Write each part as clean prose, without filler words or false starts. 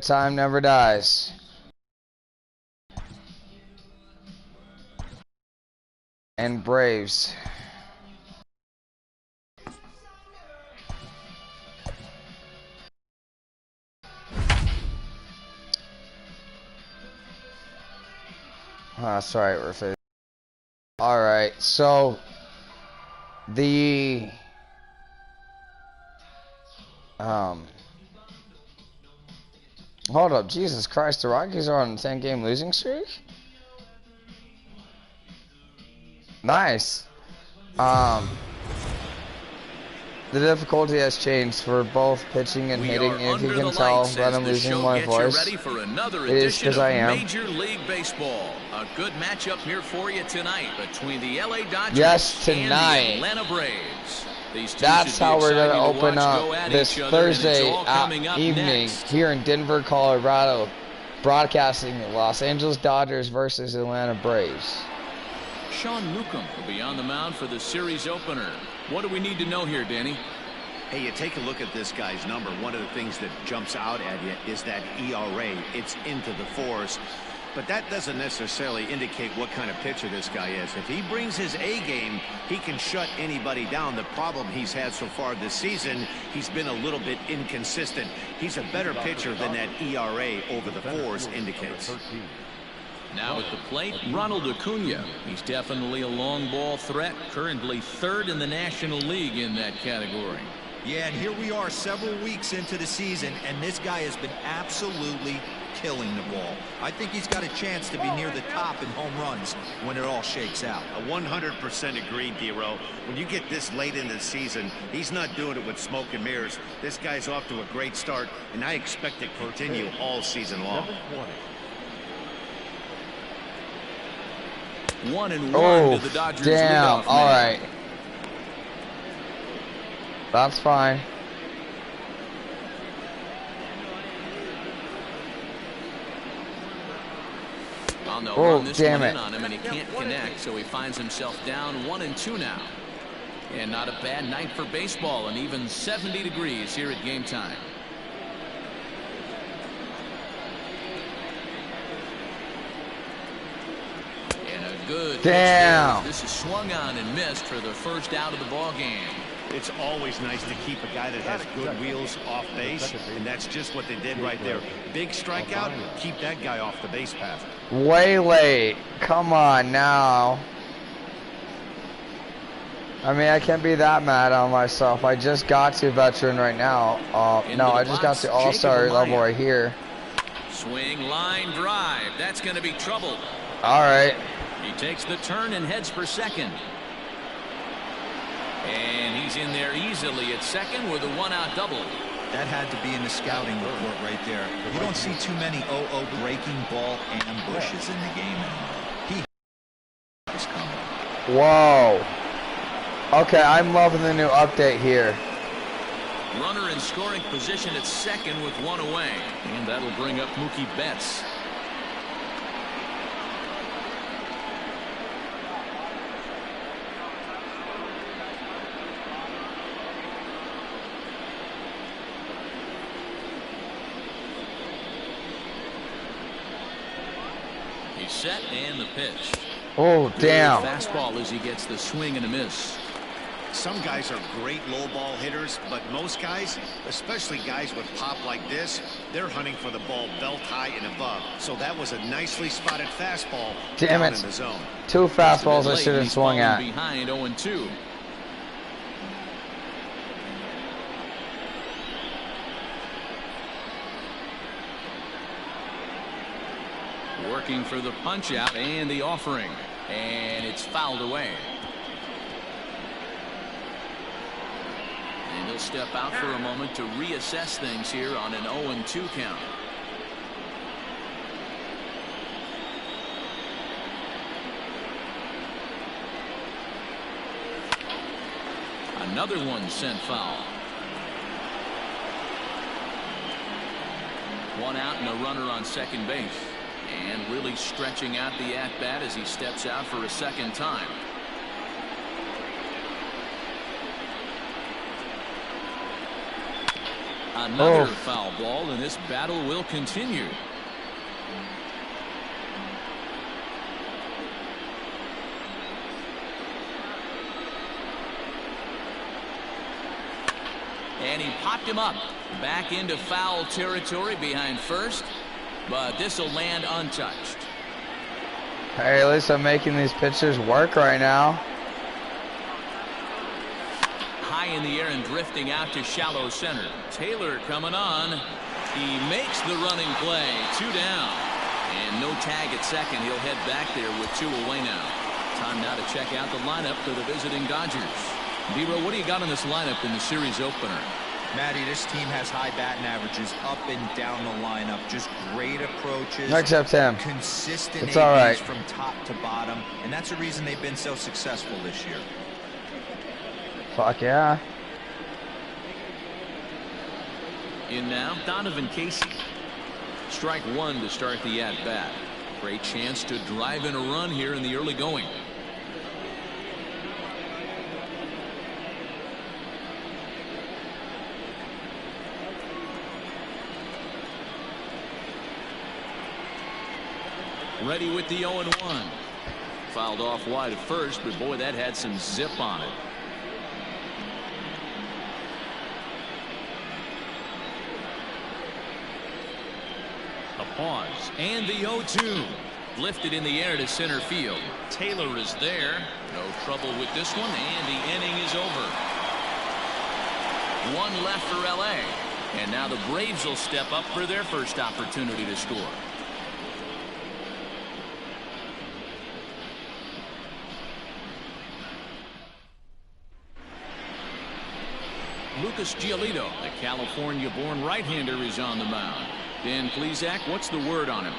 Time never dies. And Braves. That's right, we're facing. Alright, so the hold up, Jesus Christ, the Rockies are on a 10-game losing streak? Nice. The difficulty has changed for both pitching and hitting. If you can tell that I'm losing my voice, it is because I am. Major League Baseball. A good matchup here for you tonight between the LA Dodgers and the Atlanta Braves. That's how we're going to open up this Thursday evening here in Denver, Colorado, broadcasting the Los Angeles Dodgers versus Atlanta Braves. Sean Newcomb will be on the mound for the series opener. What do we need to know here, Danny? Hey, you take a look at this guy's number. One of the things that jumps out at you is that ERA. It's into the fours. But that doesn't necessarily indicate what kind of pitcher this guy is. If he brings his A game, he can shut anybody down. The problem he's had so far this season, he's been a little bit inconsistent. He's a better pitcher than that ERA over the fours indicates. Now at the plate, Ronald Acuna. He's definitely a long ball threat, currently third in the National League in that category. Yeah, and here we are several weeks into the season, and this guy has been absolutely killing the ball. I think he's got a chance to be near the top in home runs when it all shakes out. 100% agreed, D-Row. When you get this late in the season, he's not doing it with smoke and mirrors. This guy's off to a great start, and I expect it to continue all season long. 1-1 to the Dodgers. Damn. All right. That's fine. Oh, damn it. On him and he can't connect, so he finds himself down 1-2 now. And not a bad night for baseball, and even 70 degrees here at game time. Good. Damn. This is swung on and missed for the first out of the ball game. It's always nice to keep a guy that has good wheels off base, and that's just what they did right there. Big strikeout, keep that guy off the base path. Way late. Come on now. I mean, I can't be that mad on myself. I just got to veteran right now. No, I just got to all-star level right here. Swing, line, drive. That's going to be trouble. All right. He takes the turn and heads for second. And he's in there easily at second with a one-out double. That had to be in the scouting report right there. You don't see too many 0-0 breaking ball ambushes in the game anymore. He is coming. Whoa. Okay, I'm loving the new update here. Runner in scoring position at second with one away. And that'll bring up Mookie Betts. Set and the pitch. Oh, damn. Fastball as he gets the swing and a miss. Some guys are great low ball hitters, but most guys, especially guys with pop like this, they're hunting for the ball belt high and above. So that was a nicely spotted fastball. Damn it. In the zone. Two fastballs I should have swung at. Behind 0-2. Working for the punch out and the offering, and it's fouled away. And he'll step out for a moment to reassess things here on an 0-2 count. Another one sent foul. One out and a runner on second base. And really stretching out the at-bat as he steps out for a second time. Another foul ball, and this battle will continue. And he popped him up back into foul territory behind first, but this will land untouched. Hey, at least I'm making these pitchers work right now. High in the air and drifting out to shallow center. Taylor coming on. He makes the running play. 2 down. And no tag at second. He'll head back there with 2 away now. Time now to check out the lineup for the visiting Dodgers. D-Row, what do you got in this lineup in the series opener? Matty, this team has high batting averages up and down the lineup. Just great approaches. Except him. Consistent it's all right. from top to bottom. And that's the reason they've been so successful this year. Fuck yeah. In now, Donovan Casey. Strike 1 to start the at-bat. Great chance to drive in a run here in the early going. Ready with the 0-1. Fouled off wide at first, but boy, that had some zip on it. A pause, and the 0-2. Lifted in the air to center field. Taylor is there. No trouble with this one, and the inning is over. 1 left for LA. And now the Braves will step up for their first opportunity to score. Lucas Giolito, the California-born right-hander, is on the mound. Dan Plesac, what's the word on him?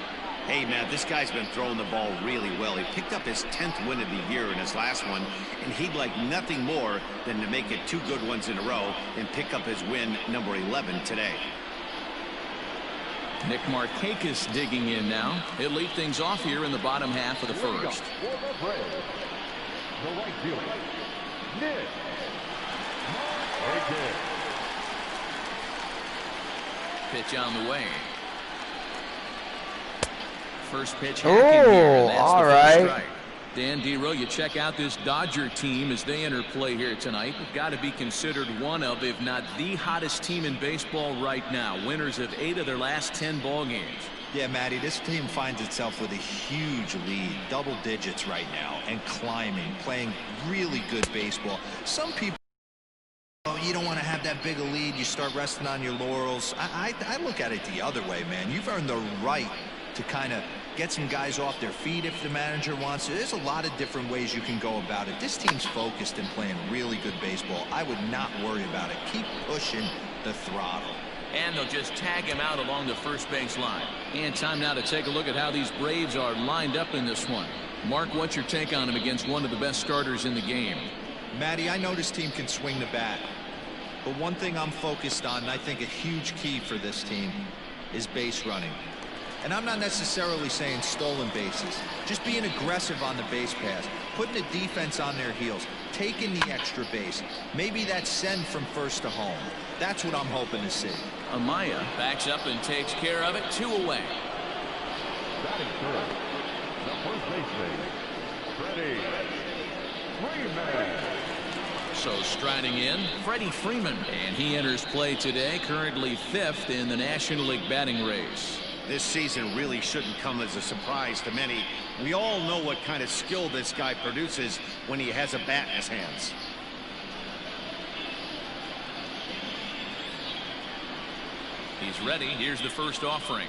Hey, man, this guy's been throwing the ball really well. He picked up his 10th win of the year in his last one, and he'd like nothing more than to make it 2 good ones in a row and pick up his win number 11 today. Nick Markakis digging in now. He'll lead things off here in the bottom half of the first. Pitch on the way. First pitch hacking here, and that's all the right. first strike. Dan D-Row, you check out this Dodger team as they enter play here tonight. They've got to be considered one of, if not the hottest team in baseball right now. Winners of 8 of their last 10 ball games. Yeah, Matty, this team finds itself with a huge lead, double digits right now, and climbing, playing really good baseball. Some people, you don't want to have that big a lead. You start resting on your laurels. I look at it the other way, man. You've earned the right to kind of get some guys off their feet if the manager wants to. There's a lot of different ways you can go about it. This team's focused and playing really good baseball. I would not worry about it. Keep pushing the throttle. And they'll just tag him out along the first base line. And time now to take a look at how these Braves are lined up in this one. Mark, what's your take on him against one of the best starters in the game? Matty, I know this team can swing the bat. But one thing I'm focused on, and I think a huge key for this team, is base running. And I'm not necessarily saying stolen bases. Just being aggressive on the base pass, putting the defense on their heels, taking the extra base. Maybe that send from first to home. That's what I'm hoping to see. Amaya backs up and takes care of it. 2 away. Batting third, the first baseman, Freddie Freeman. So striding in, Freddie Freeman. And he enters play today, currently 5th in the National League batting race. This season really shouldn't come as a surprise to many. We all know what kind of skill this guy produces when he has a bat in his hands. He's ready. Here's the first offering.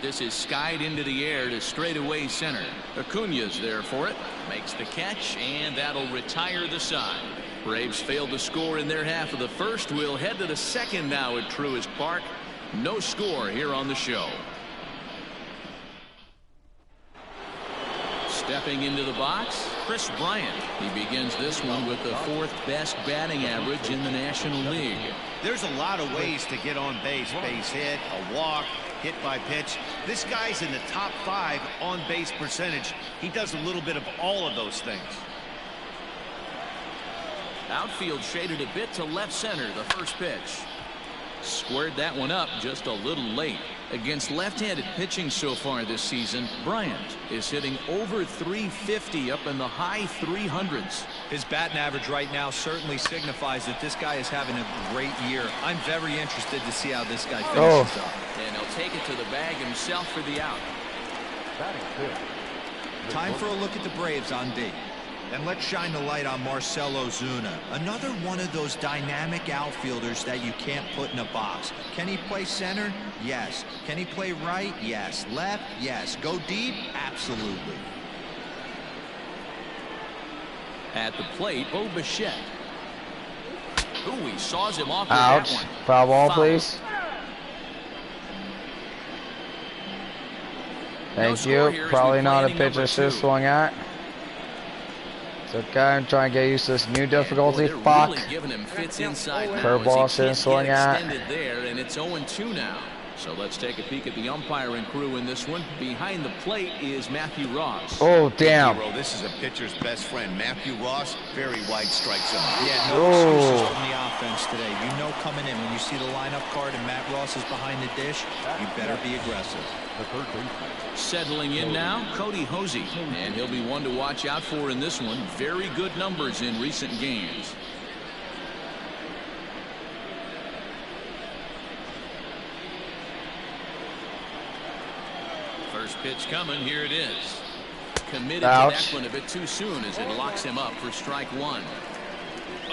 This is skied into the air to straightaway center. Acuña's there for it. Makes the catch, and that'll retire the side. Braves failed to score in their half of the first. We'll head to the second now at Truist Park. No score here on the show. Stepping into the box, Chris Bryant. He begins this one with the 4th best batting average in the National League. There's a lot of ways to get on base. Base hit, a walk, hit by pitch. This guy's in the top 5 on base percentage. He does a little bit of all of those things. Outfield shaded a bit to left center. The first pitch. Squared that one up just a little late. Against left-handed pitching so far this season, Bryant is hitting over 350 up in the high 300s. His batting average right now certainly signifies that this guy is having a great year. I'm very interested to see how this guy finishes up. And he'll take it to the bag himself for the out. Time for a look at the Braves on D. And let's shine the light on Marcell Ozuna, another one of those dynamic outfielders that you can't put in a box. Can he play center? Yes. Can he play right? Yes. Left? Yes. Go deep? Absolutely. At the plate, Bo Bichette. Ooh, he saws him off with Ouch. that one. Foul ball, please. Thank you. Probably not a pitch I should have swung at. It's okay, I'm trying to get used to this new difficulty. Fuck. Curveball should have swung at. There, and it's 0-2 now. So let's take a peek at the umpiring crew in this one. Behind the plate is Matthew Ross. Oh, damn. This is a pitcher's best friend. Matthew Ross, very wide strike zone. Yeah, no excuses from the offense today. You know coming in when you see the lineup card and Matt Ross is behind the dish, you better be aggressive. Settling in now, Cody Hosey. And he'll be one to watch out for in this one. Very good numbers in recent games. First pitch coming. Here it is. Committed Ouch. to that one a bit too soon as it locks him up for strike one.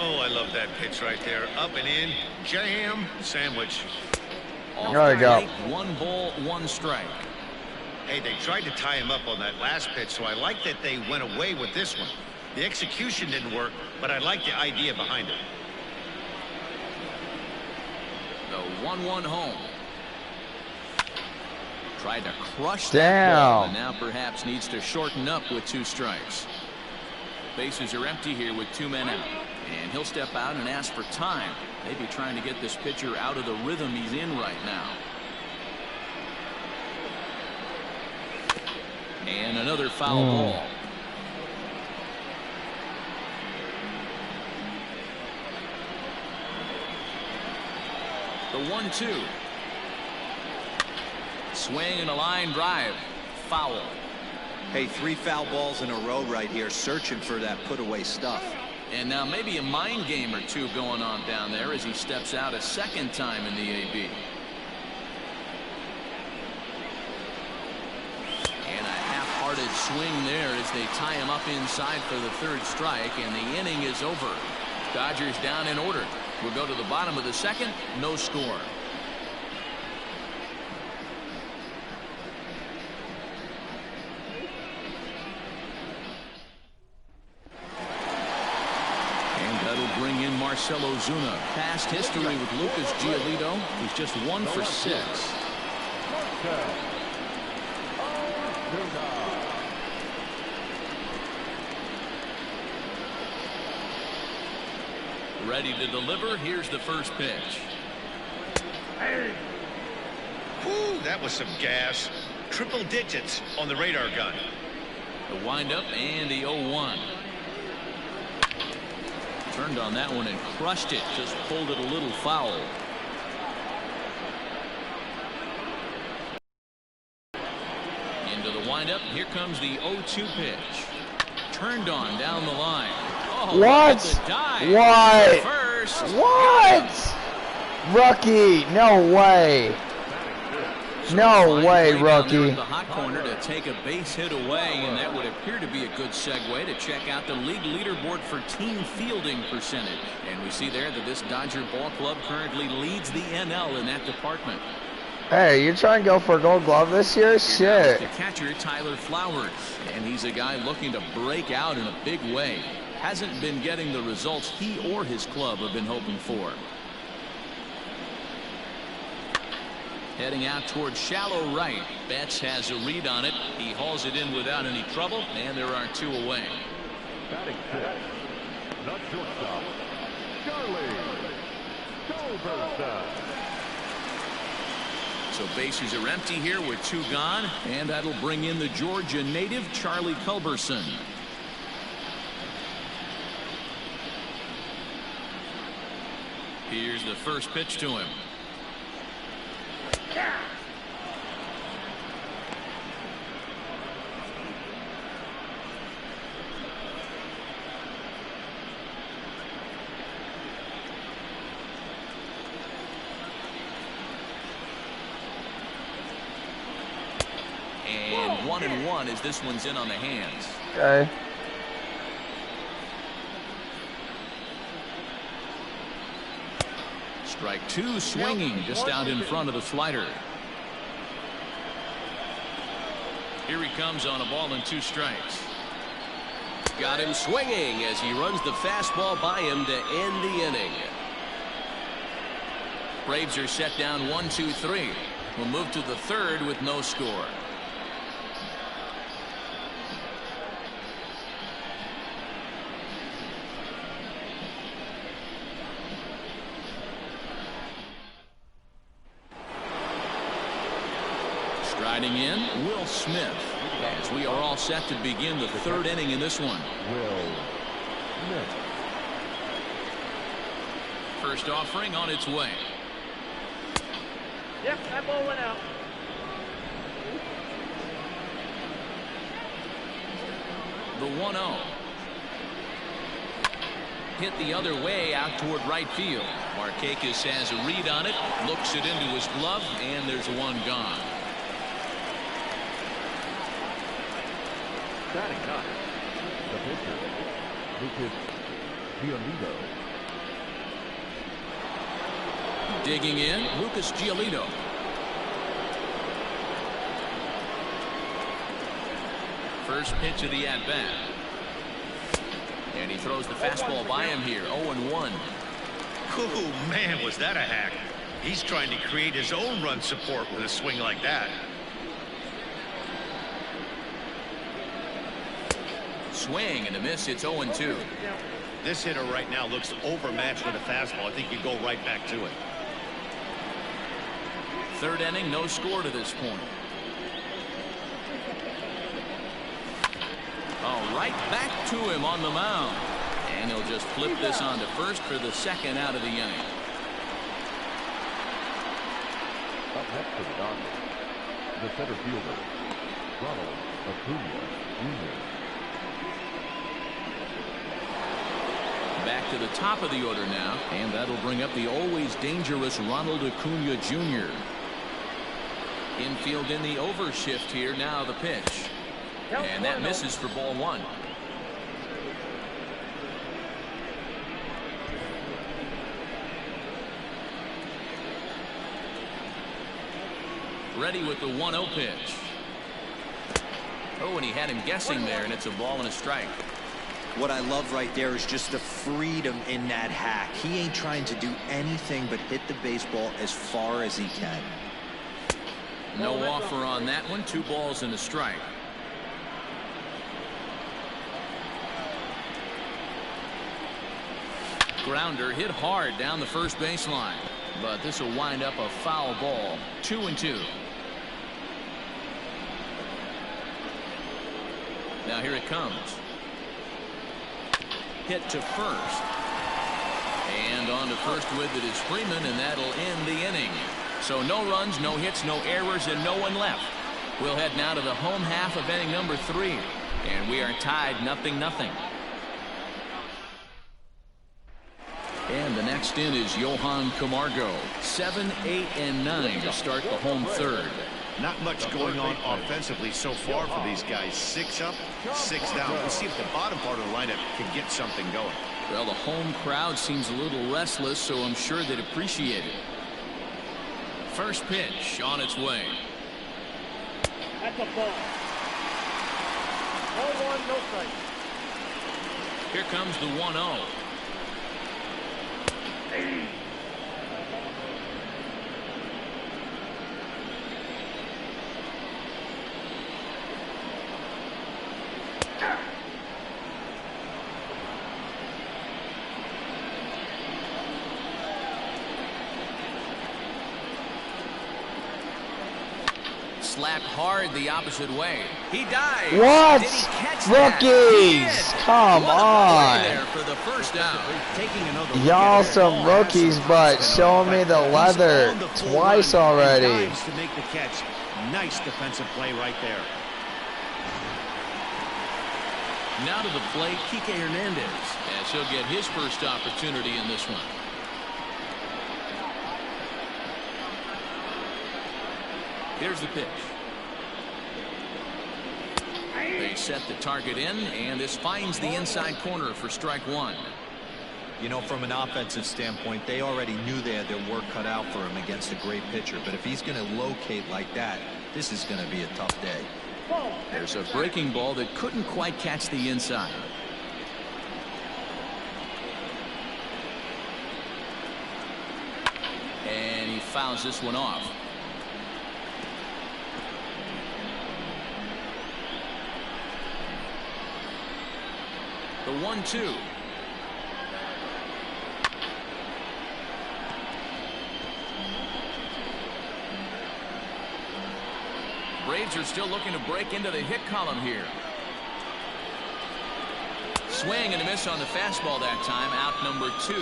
Oh, I love that pitch right there. Up and in, jam, sandwich. Off There we go. 1 ball, 1 strike. Hey, they tried to tie him up on that last pitch, so I like that they went away with this one. The execution didn't work, but I like the idea behind it. The 1-1 home. Tried to crush Damn. that ball, and now perhaps needs to shorten up with 2 strikes. Bases are empty here with 2 men out. And he'll step out and ask for time. Maybe trying to get this pitcher out of the rhythm he's in right now. And another foul ball. The 1-2. Swing and a line drive. Foul. Hey, 3 foul balls in a row right here, searching for that put-away stuff. And now maybe a mind game or 2 going on down there as he steps out a second time in the AB. And a half-hearted swing there as they tie him up inside for the 3rd strike, and the inning is over. Dodgers down in order. We'll go to the bottom of the 2nd. No score. Bring in Marcell Ozuna. Past history with Lucas Giolito. He's just 1 for 6. Ready to deliver. Here's the first pitch. Whew, that was some gas. Triple digits on the radar gun. The windup and the 0-1. Turned on that one and crushed it. Just pulled it a little foul. Into the windup. Here comes the 0-2 pitch. Turned on down the line. Oh, What? The dive. What? First. What? Rookie, no way. No way, rookie. The hot corner to take a base hit away, and that would appear to be a good segue to check out the league leaderboard for team fielding percentage. And we see there that this Dodger ball club currently leads the NL in that department. Hey, you trying to go for a gold glove this year? Shit. The catcher, Tyler Flowers, and he's a guy looking to break out in a big way. Hasn't been getting the results he or his club have been hoping for. Heading out towards shallow right. Betts has a read on it. He hauls it in without any trouble, and there are 2 away. Batting 6, the shortstop, Charlie Culberson. So bases are empty here with 2 gone, and that'll bring in the Georgia native Charlie Culberson. Here's the first pitch to him. And 1-1 as this one's in on the hands. Okay. Strike two, swinging just out in front of the slider. Here he comes on a ball and 2 strikes. Got him swinging as he runs the fastball by him to end the inning. Braves are set down 1-2-3. We'll move to the third with no score. Striding in, Will Smith, as we are all set to begin the third inning in this one. Will Smith. First offering on its way. Yep, that ball went out. The 1-0. Hit the other way out toward right field. Markakis has a read on it, looks it into his glove, and there's one gone. Batting up. The pitcher, Lucas Giolito. Digging in, Lucas Giolito. First pitch of the at-bat. And he throws the fastball by him here, 0-1. Oh, man, was that a hack. He's trying to create his own run support with a swing like that. Swing and a miss, it's 0-2. This hitter right now looks overmatched with a fastball. I think you go right back to it. Third inning, no score to this point. Oh, right back to him on the mound. And he'll just flip this on to first for the second out of the inning. Up next for the Dodgers, the center fielder, Ronald Acuna Jr. Back to the top of the order now, and that'll bring up the always dangerous Ronald Acuna Jr. Infield in the overshift here. Now the pitch. And that misses for ball 1. Ready with the 1-0 pitch. Oh, and he had him guessing there, and it's a ball and a strike. What I love right there is just the freedom in that hack. He ain't trying to do anything but hit the baseball as far as he can. No offer on that one. 2 balls and a strike. Grounder hit hard down the first baseline, but this will wind up a foul ball. 2-2. Now here it comes. Hit to first. And on to first with it is Freeman, and that'll end the inning. So no runs, no hits, no errors, and no one left. We'll head now to the home half of inning number 3. And we are tied 0-0. And the next in is Johan Camargo. 7, 8, and 9 to start the home third. Not much going on offensively so far for these guys. 6 up, 6 down. We'll see if the bottom part of the lineup can get something going. Well, the home crowd seems a little restless, so I'm sure they'd appreciate it. First pitch on its way. That's a ball. 0-1, no strike. Here comes the 1-0. slapped hard the opposite way. He dives. What? Did he catch that? He Rookies! did. Come What a play on! there for the first down. Taking another look Y'all at it, some ball rookies, has but some showing me the he's leather on the full twice run. already. He dives to make the catch. Nice defensive play right there. Now to the plate, Kike Hernandez, as he'll get his first opportunity in this one. Here's the pitch. They set the target in, and this finds the inside corner for strike one. You know, from an offensive standpoint, they already knew they had their work cut out for him against a great pitcher. But if he's going to locate like that, this is going to be a tough day. There's a breaking ball that couldn't quite catch the inside. And he fouls this one off. The 1-2. Braves are still looking to break into the hit column here. Swing and a miss on the fastball that time. Out number 2.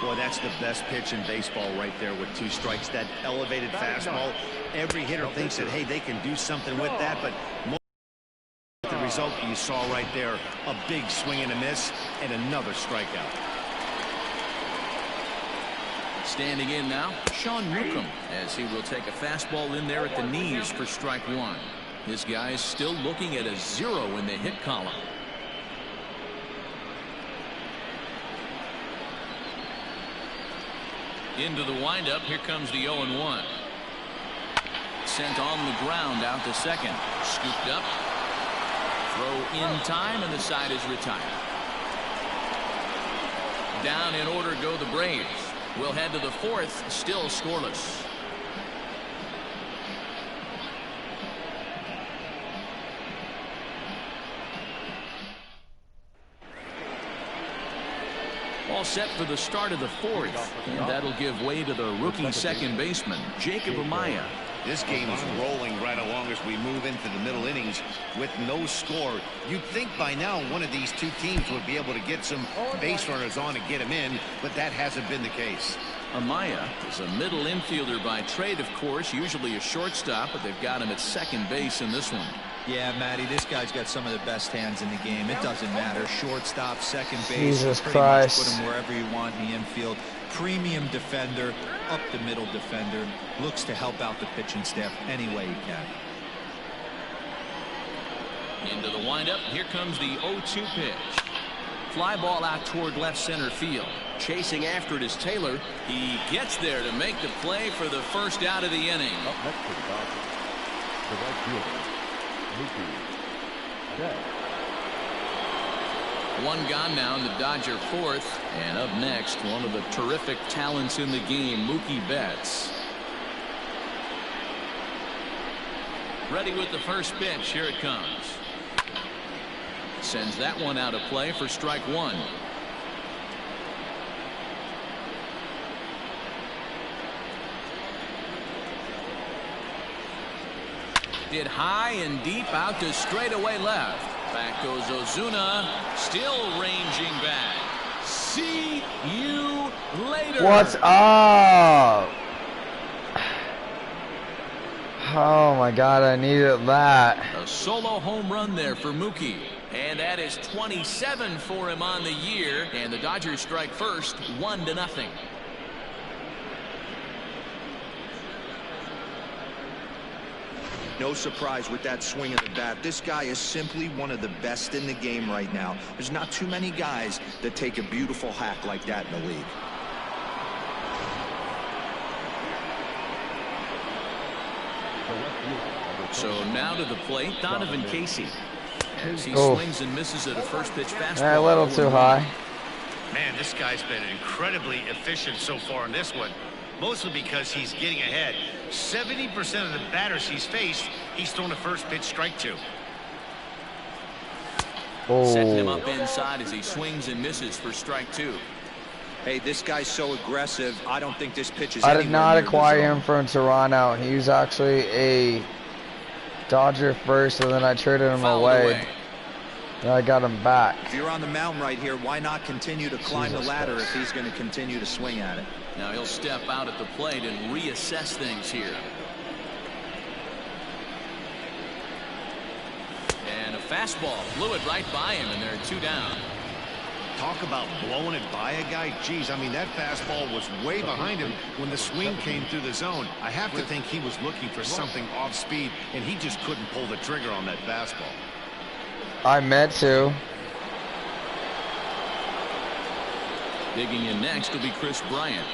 Boy, that's the best pitch in baseball right there with 2 strikes. That elevated fastball. Every hitter thinks that, hey, they can do something with that, but the result you saw right there, a big swing and a miss and another strikeout. Standing in now, Sean Newcomb, as he will take a fastball in there at the knees for strike one. This guy is still looking at a 0 in the hit column. Into the windup, here comes the 0-1. Sent on the ground out to second. Scooped up. Throw in time, and the side is retired. Down in order go the Braves. We'll head to the 4th, still scoreless. All set for the start of the 4th, and that'll give way to the rookie second baseman, Jacob Amaya. This game is rolling right along as we move into the middle innings with no score. You'd think by now one of these 2 teams would be able to get some base runners on and get them in, but that hasn't been the case. Amaya is a middle infielder by trade, of course, usually a shortstop, but they've got him at second base in this one. Yeah, Matty, this guy's got some of the best hands in the game. It doesn't matter. Shortstop, second base. Jesus pretty Christ. much put him wherever you want in the infield. Premium defender, up the middle defender. Looks to help out the pitching staff any way he can. Into the windup. Here comes the 0-2 pitch. Fly ball out toward left center field. Chasing after it is Taylor. He gets there to make the play for the first out of the inning. Up next for the Dodgers, the right fielder, Mookie Betts. One gone now in the Dodger 4th. And up next, one of the terrific talents in the game, Mookie Betts. Ready with the first pitch. Here it comes. Sends that one out of play for strike one. Did high and deep out to straightaway left. Back goes Ozuna, still ranging back. See you later. What's up? Oh my God, I needed that. A solo home run there for Mookie. And that is 27 for him on the year. And the Dodgers strike first, 1-0. No surprise with that swing of the bat. This guy is simply one of the best in the game right now. There's not too many guys that take a beautiful hack like that in the league. So now to the plate, Donovan Casey. As he swings and misses at a first pitch fastball. A little too high. Man, this guy's been incredibly efficient so far in this one. Mostly because he's getting ahead. 70% of the batters he's faced, he's thrown a first pitch strike to. Setting him up inside as he swings and misses for strike two. Hey, this guy's so aggressive. I don't think this pitch is. I did not acquire him from Toronto. He was actually a Dodger first, and then I traded him Fouled away. And I got him back. If you're on the mound right here, why not continue to climb the ladder if he's going to continue to swing at it? Now he'll step out at the plate and reassess things here. And a fastball blew it right by him, and there are 2 down. Talk about blowing it by a guy. Geez, I mean, that fastball was way behind him when the swing came through the zone. I have to think he was looking for something off speed, and he just couldn't pull the trigger on that fastball. I meant to. Digging in next will be Chris Bryant,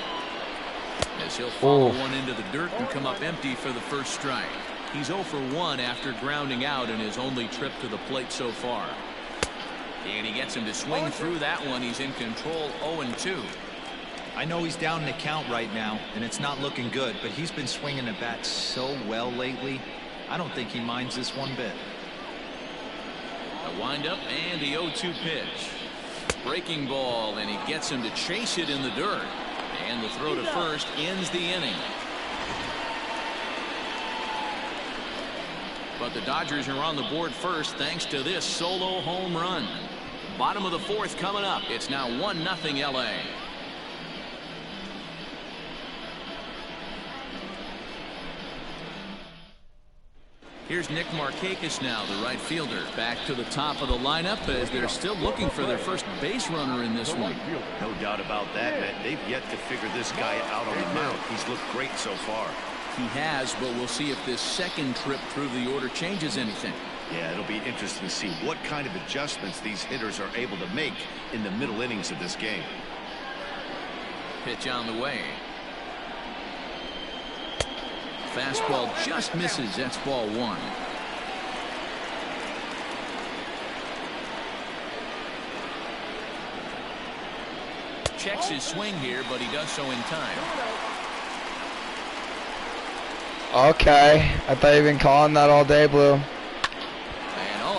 as he'll follow one into the dirt and come up empty for the first strike. He's 0 for 1 after grounding out in his only trip to the plate so far. And he gets him to swing through that one. He's in control, 0-2. I know he's down in the count right now, and it's not looking good, but he's been swinging the bat so well lately. I don't think he minds this one bit. A windup and the 0-2 pitch. Breaking ball, and he gets him to chase it in the dirt. And the throw to first ends the inning. But the Dodgers are on the board first thanks to this solo home run. Bottom of the 4th coming up. It's now 1-0 LA. Here's Nick Markakis now, the right fielder. Back to the top of the lineup as they're still looking for their first base runner in this one. No doubt about that, man. They've yet to figure this guy out on the mound. He's looked great so far. He has, but we'll see if this second trip through the order changes anything. Yeah, it'll be interesting to see what kind of adjustments these hitters are able to make in the middle innings of this game. Pitch on the way. Fastball just misses. That's ball 1. Checks his swing here, but he does so in time. Okay. I thought you've been calling that all day, Blue. And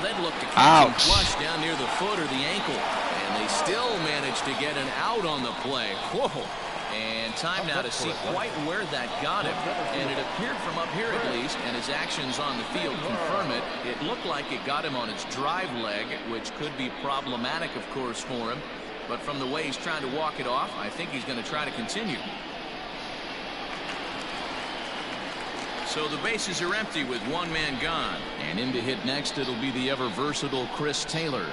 that looked to catch him flush down near the foot or the ankle. And they still managed to get an out on the play. Whoa. And time now to see quite where that got him. And it appeared from up here at least, and his actions on the field confirm it. It looked like it got him on his drive leg, which could be problematic, of course, for him. But from the way he's trying to walk it off, I think he's going to try to continue. So the bases are empty with 1 man gone. And in to hit next, it'll be the ever versatile Chris Taylor.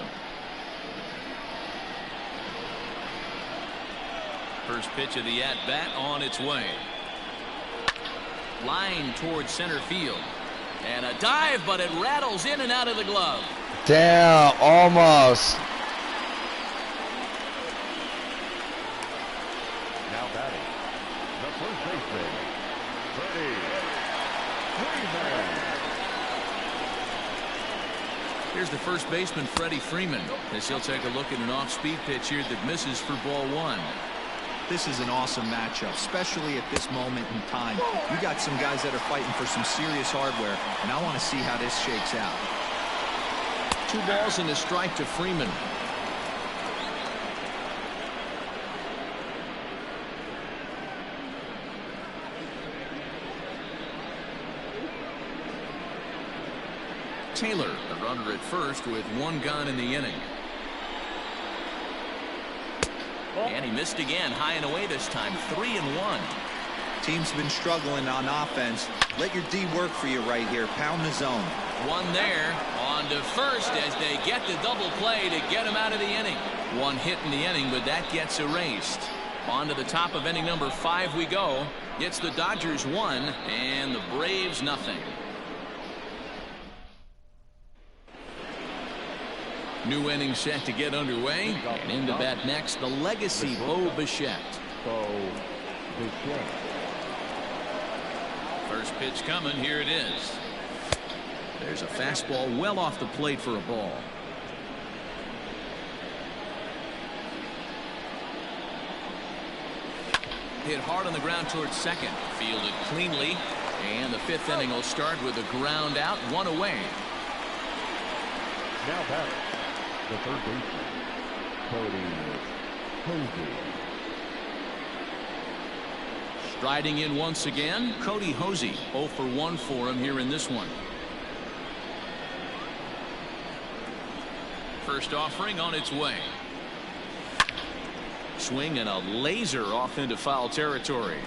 First pitch of the at-bat on its way. Line towards center field. And a dive, but it rattles in and out of the glove. Damn, almost. Now batting, the first baseman, Freddie Freeman. Here's the first baseman, Freddie Freeman, as he'll take a look at an off-speed pitch here that misses for ball 1. This is an awesome matchup, especially at this moment in time. You got some guys that are fighting for some serious hardware, and I want to see how this shakes out. 2 balls and a strike to Freeman. Taylor, the runner at first with 1 gone in the inning. And he missed again, high and away this time, 3-1. Team's been struggling on offense. Let your D work for you right here. Pound the zone. 1 there, on to first as they get the double play to get him out of the inning. 1 hit in the inning, but that gets erased. On to the top of inning number 5 we go. It's the Dodgers 1 and the Braves nothing. New inning set to get underway, and in to bat next, the legacy Bo Bichette. First pitch coming, here it is. There's a fastball well off the plate for a ball. Hit hard on the ground towards second, fielded cleanly, and the 5th inning will start with a ground out, 1 away. Now batting, the third baseman, Cody Hosey. Striding in once again, Cody Hosey. 0 for 1 for him here in this one. First offering on its way. Swing and a laser off into foul territory.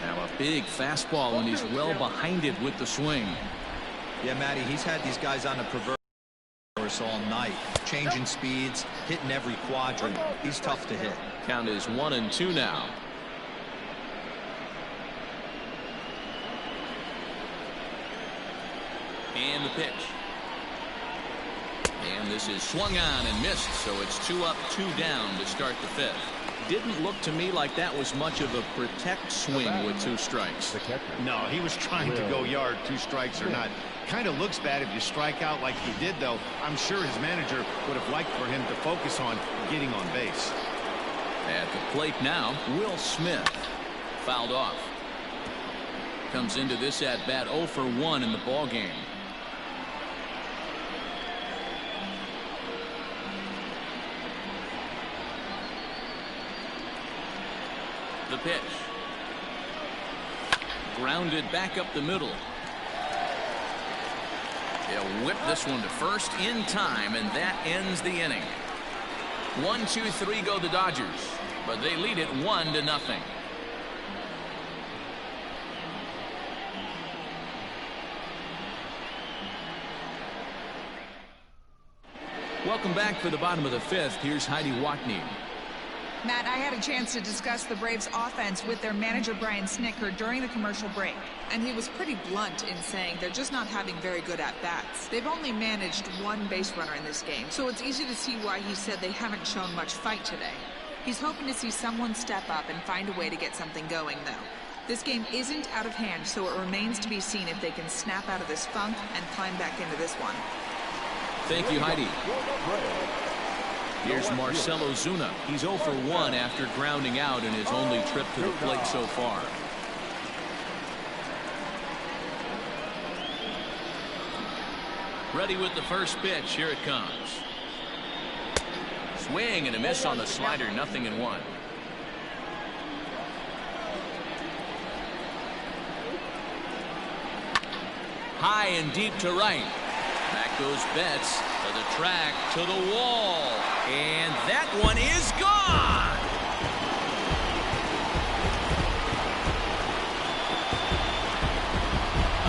Now a big fastball, and he's well behind it with the swing. Yeah, Matty, he's had these guys on the proverbial horse all night, changing speeds, hitting every quadrant. He's tough to hit. Count is 1-2 now. And the pitch. And this is swung on and missed, so it's 2 up, 2 down to start the 5th. Didn't look to me like that was much of a protect swing with 2 strikes. No, he was trying to go yard, 2 strikes or not. Kind of looks bad if you strike out like he did, though. I'm sure his manager would have liked for him to focus on getting on base. At the plate now, Will Smith. Fouled off. Comes into this at bat 0 for 1 in the ball game. The pitch. Grounded back up the middle. They'll whip this one to first in time, and that ends the inning. 1, 2, 3 go the Dodgers, but they lead it 1-0. Welcome back for the bottom of the 5th. Here's Heidi Watney. Matt, I had a chance to discuss the Braves offense with their manager Brian Snitker during the commercial break, and he was pretty blunt in saying they're just not having very good at-bats. They've only managed 1 base runner in this game, so it's easy to see why he said they haven't shown much fight today. He's hoping to see someone step up and find a way to get something going, though. This game isn't out of hand, so it remains to be seen if they can snap out of this funk and climb back into this one. Thank you, Heidi. Here's Marcell Ozuna. He's 0 for 1 after grounding out in his only trip to the plate so far. Ready with the first pitch. Here it comes. Swing and a miss on the slider. 0-1. High and deep to right. Back goes Betts to the track, to the wall. And that one is gone.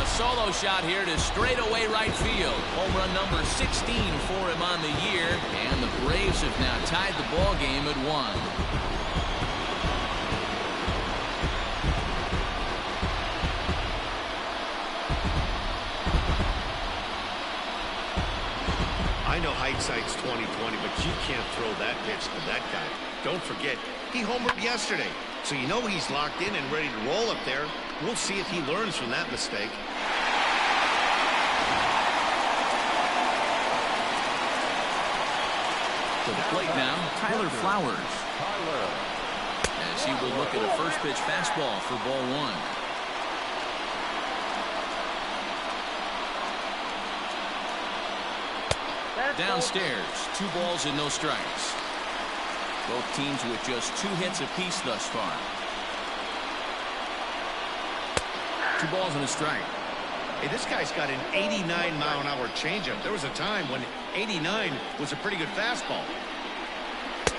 A solo shot here to straightaway right field. Home run number 16 for him on the year. And the Braves have now tied the ball game at 1. I know hindsight's 20/20, but you can't throw that pitch to that guy. Don't forget, he homered yesterday, so you know he's locked in and ready to roll up there. We'll see if he learns from that mistake. To the plate now, Tyler Flowers. As he will look at a first pitch fastball for ball 1. Downstairs, 2 balls and no strikes. Both teams with just 2 hits apiece thus far. 2 balls and a strike. Hey, this guy's got an 89-mile-an-hour changeup. There was a time when 89 was a pretty good fastball.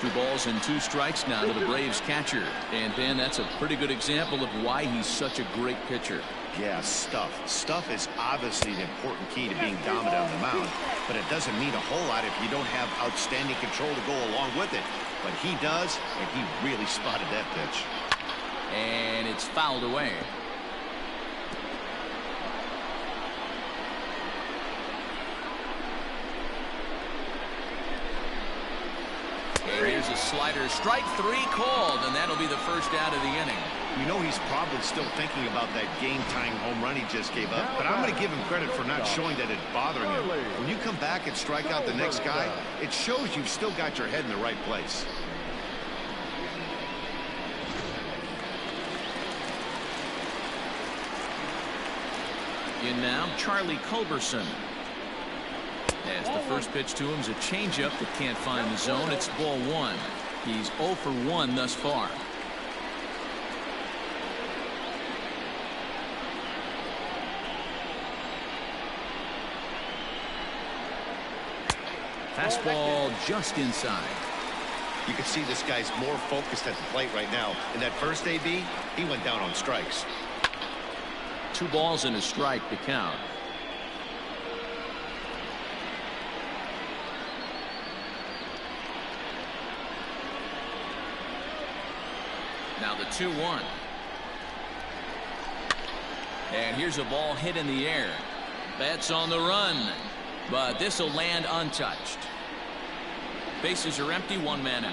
2 balls and 2 strikes now to the Braves catcher. And Ben, that's a pretty good example of why he's such a great pitcher. Yeah, stuff. Stuff is obviously the important key to being dominant on the mound, but it doesn't mean a whole lot if you don't have outstanding control to go along with it. But he does, and he really spotted that pitch. And it's fouled away. And here's a slider. Strike 3 called, and that'll be the first out of the inning. You know he's probably still thinking about that game-tying home run he just gave up, but I'm going to give him credit for not showing that it's bothering him. When you come back and strike out the next guy, it shows you've still got your head in the right place. In now, Charlie Culberson. As the first pitch to him is a changeup that can't find the zone. It's ball 1. He's 0 for 1 thus far. Fastball just inside. You can see this guy's more focused at the plate right now. In that first AB, he went down on strikes. 2 balls and a strike to count. Now the 2-1. And here's a ball hit in the air. Betts on the run, but this will land untouched. Bases are empty, 1 man out.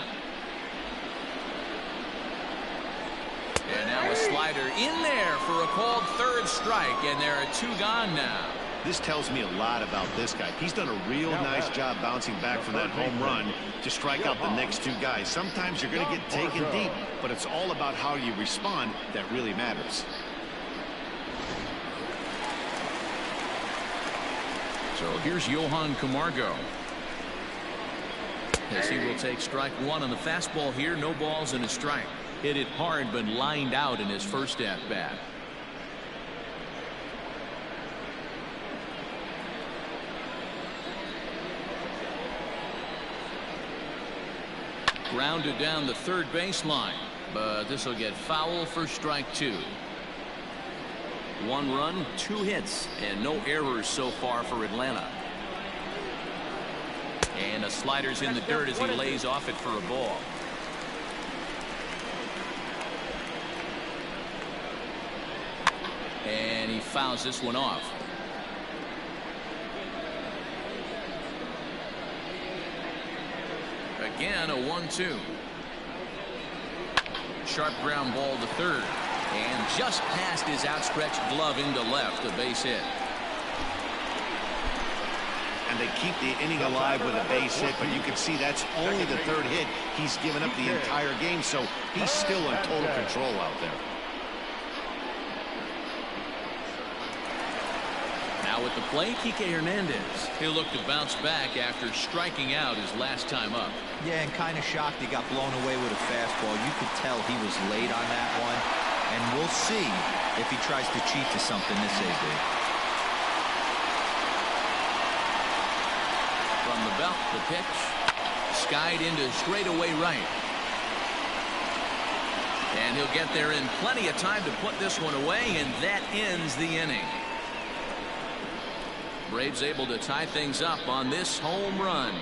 And now a slider in there for a called 3rd strike, and there are 2 gone now. This tells me a lot about this guy. He's done a real nice job bouncing back from that home run to strike out the next 2 guys. Sometimes you're going to get taken deep, but it's all about how you respond that really matters. So here's Johan Camargo. As he will take strike 1 on the fastball here. No balls and a strike. Hit it hard, but lined out in his first at bat. Grounded down the 3rd baseline, but this will get foul for strike 2. 1 run, 2 hits, and no errors so far for Atlanta. And the slider's in the dirt as he lays off it for a ball. And he fouls this one off. Again, a 1-2. Sharp ground ball to 3rd. And just past his outstretched glove into left, a base hit. And they keep the inning alive with a base hit, but you can see that's only the 3rd hit. He's given up the entire game, so he's still in total control out there. Now at the plate, Kike Hernandez. He'll look to bounce back after striking out his last time up. Yeah, and kind of shocked he got blown away with a fastball. You could tell he was late on that one. And we'll see if he tries to cheat to something this AB. From the belt, the pitch. Skied into straightaway right. And he'll get there in plenty of time to put this one away, and that ends the inning. Braves able to tie things up on this home run.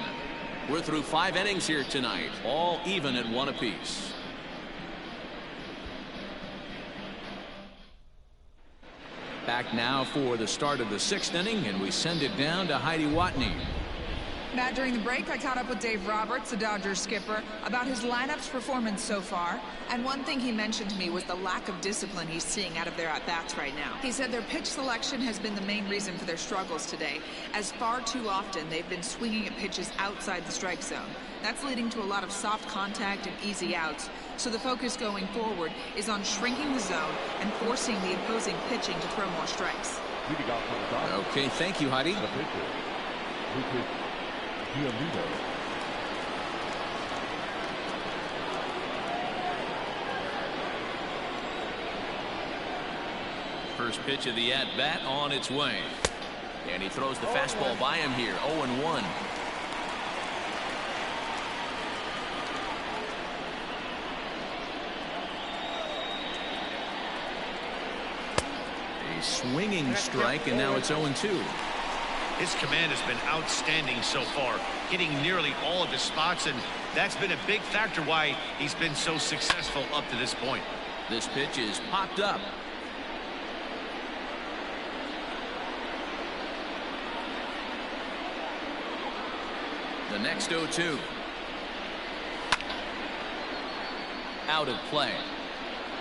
We're through 5 innings here tonight, all even at 1 apiece. Back now for the start of the 6th inning, and we send it down to Heidi Watney. Matt, during the break, I caught up with Dave Roberts, the Dodgers skipper, about his lineup's performance so far. And one thing he mentioned to me was the lack of discipline he's seeing out of their at-bats right now. He said their pitch selection has been the main reason for their struggles today, as far too often they've been swinging at pitches outside the strike zone. That's leading to a lot of soft contact and easy outs. So the focus going forward is on shrinking the zone and forcing the opposing pitching to throw more strikes. Okay, thank you, Heidi. First pitch of the at-bat on its way. And he throws the fastball by him here. 0-1. A swinging strike, and now it's 0-2. His command has been outstanding so far, hitting nearly all of his spots, and that's been a big factor why he's been so successful up to this point. This pitch is popped up. The next 0-2. Out of play.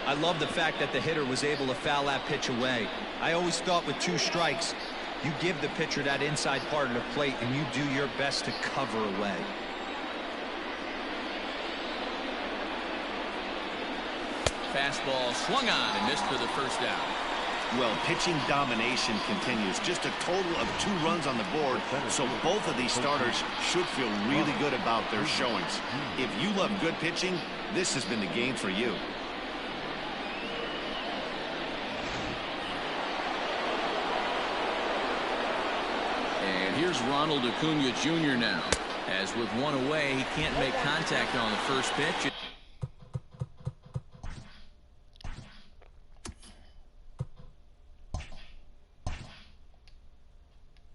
I love the fact that the hitter was able to foul that pitch away. I always thought with 2 strikes, you give the pitcher that inside part of the plate and you do your best to cover away. Fastball swung on and missed for the first out. Well, pitching domination continues. Just a total of 2 runs on the board, so both of these starters should feel really good about their showings. If you love good pitching, this has been the game for you. And here's Ronald Acuna Jr. now. As with one away, he can't make contact on the first pitch.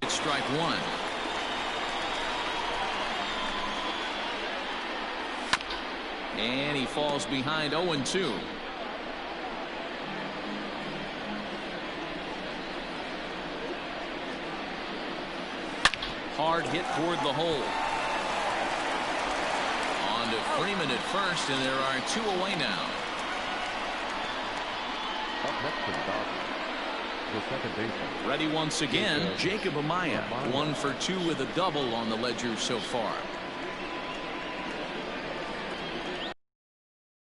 It's strike one. And he falls behind 0-2. Hard hit toward the hole. On to Freeman at first, and there are 2 away now. Up next for the Dodgers, the second baseman. Ready once again, Jacob Amaya. 1 for 2 with a double on the ledger so far.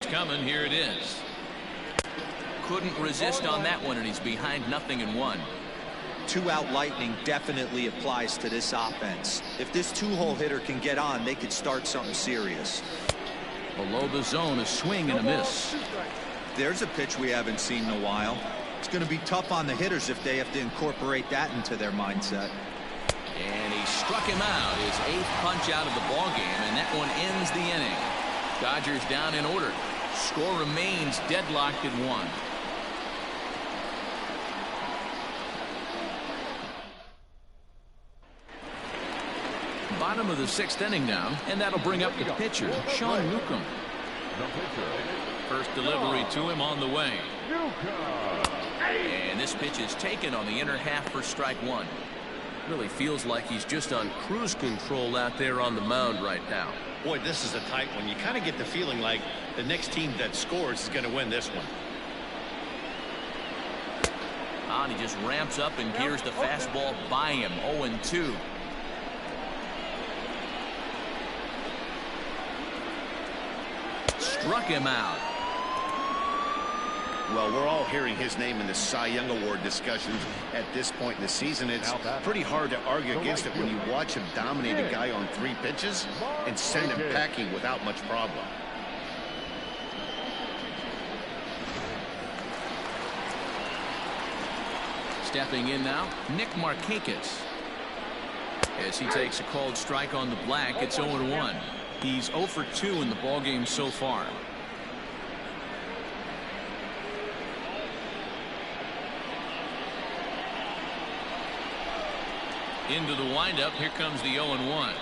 It's coming, here it is. Couldn't resist on that one, and he's behind 0-1. 2-out lightning definitely applies to this offense. If this 2-hole hitter can get on, they could start something serious. Below the zone, a swing and a miss. There's a pitch we haven't seen in a while. It's going to be tough on the hitters if they have to incorporate that into their mindset. And he struck him out, his 8th punch out of the ballgame, and that one ends the inning. Dodgers down in order. Score remains deadlocked at 1. Bottom of the 6th inning now, and that'll bring up the pitcher, Sean Newcomb. The pitcher. First delivery to him on the way. And this pitch is taken on the inner half for strike 1. Really feels like he's just on cruise control out there on the mound right now. Boy, this is a tight one. You kind of get the feeling like the next team that scores is going to win this one. And he just ramps up and gears the fastball by him. 0-2. Struck him out. Well, we're all hearing his name in the Cy Young Award discussions at this point in the season. It's pretty hard to argue against it when you watch him dominate a guy on 3 pitches and send him packing without much problem. Stepping in now, Nick Markakis. As he takes a called strike on the black, it's 0-1. He's 0 for 2 in the ballgame so far. Into the windup, here comes the 0-1.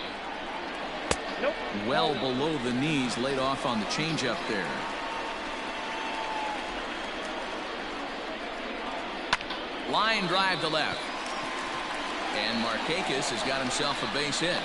Nope. Well below the knees, laid off on the changeup there. Line drive to left. And Markakis has got himself a base hit.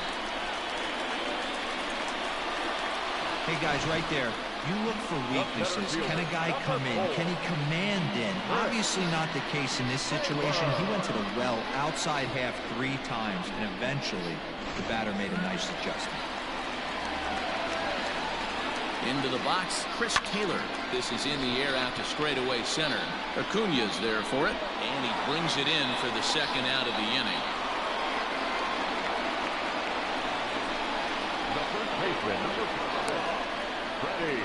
Hey, guys, right there. You look for weaknesses. Can a guy come in? Can he command in? Obviously not the case in this situation. He went to the well outside half 3 times, and eventually the batter made a nice adjustment. Into the box, Chris Taylor. This is in the air out to straightaway center. Acuna's there for it, and he brings it in for the 2nd out of the inning. The first baseman, number 5, Freddie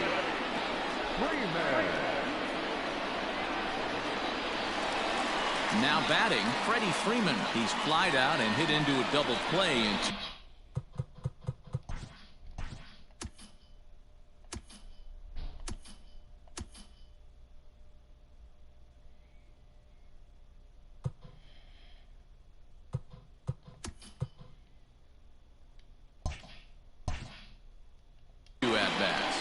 Freeman. Now batting, Freddie Freeman. He's flied out and hit into a double play. At-bats.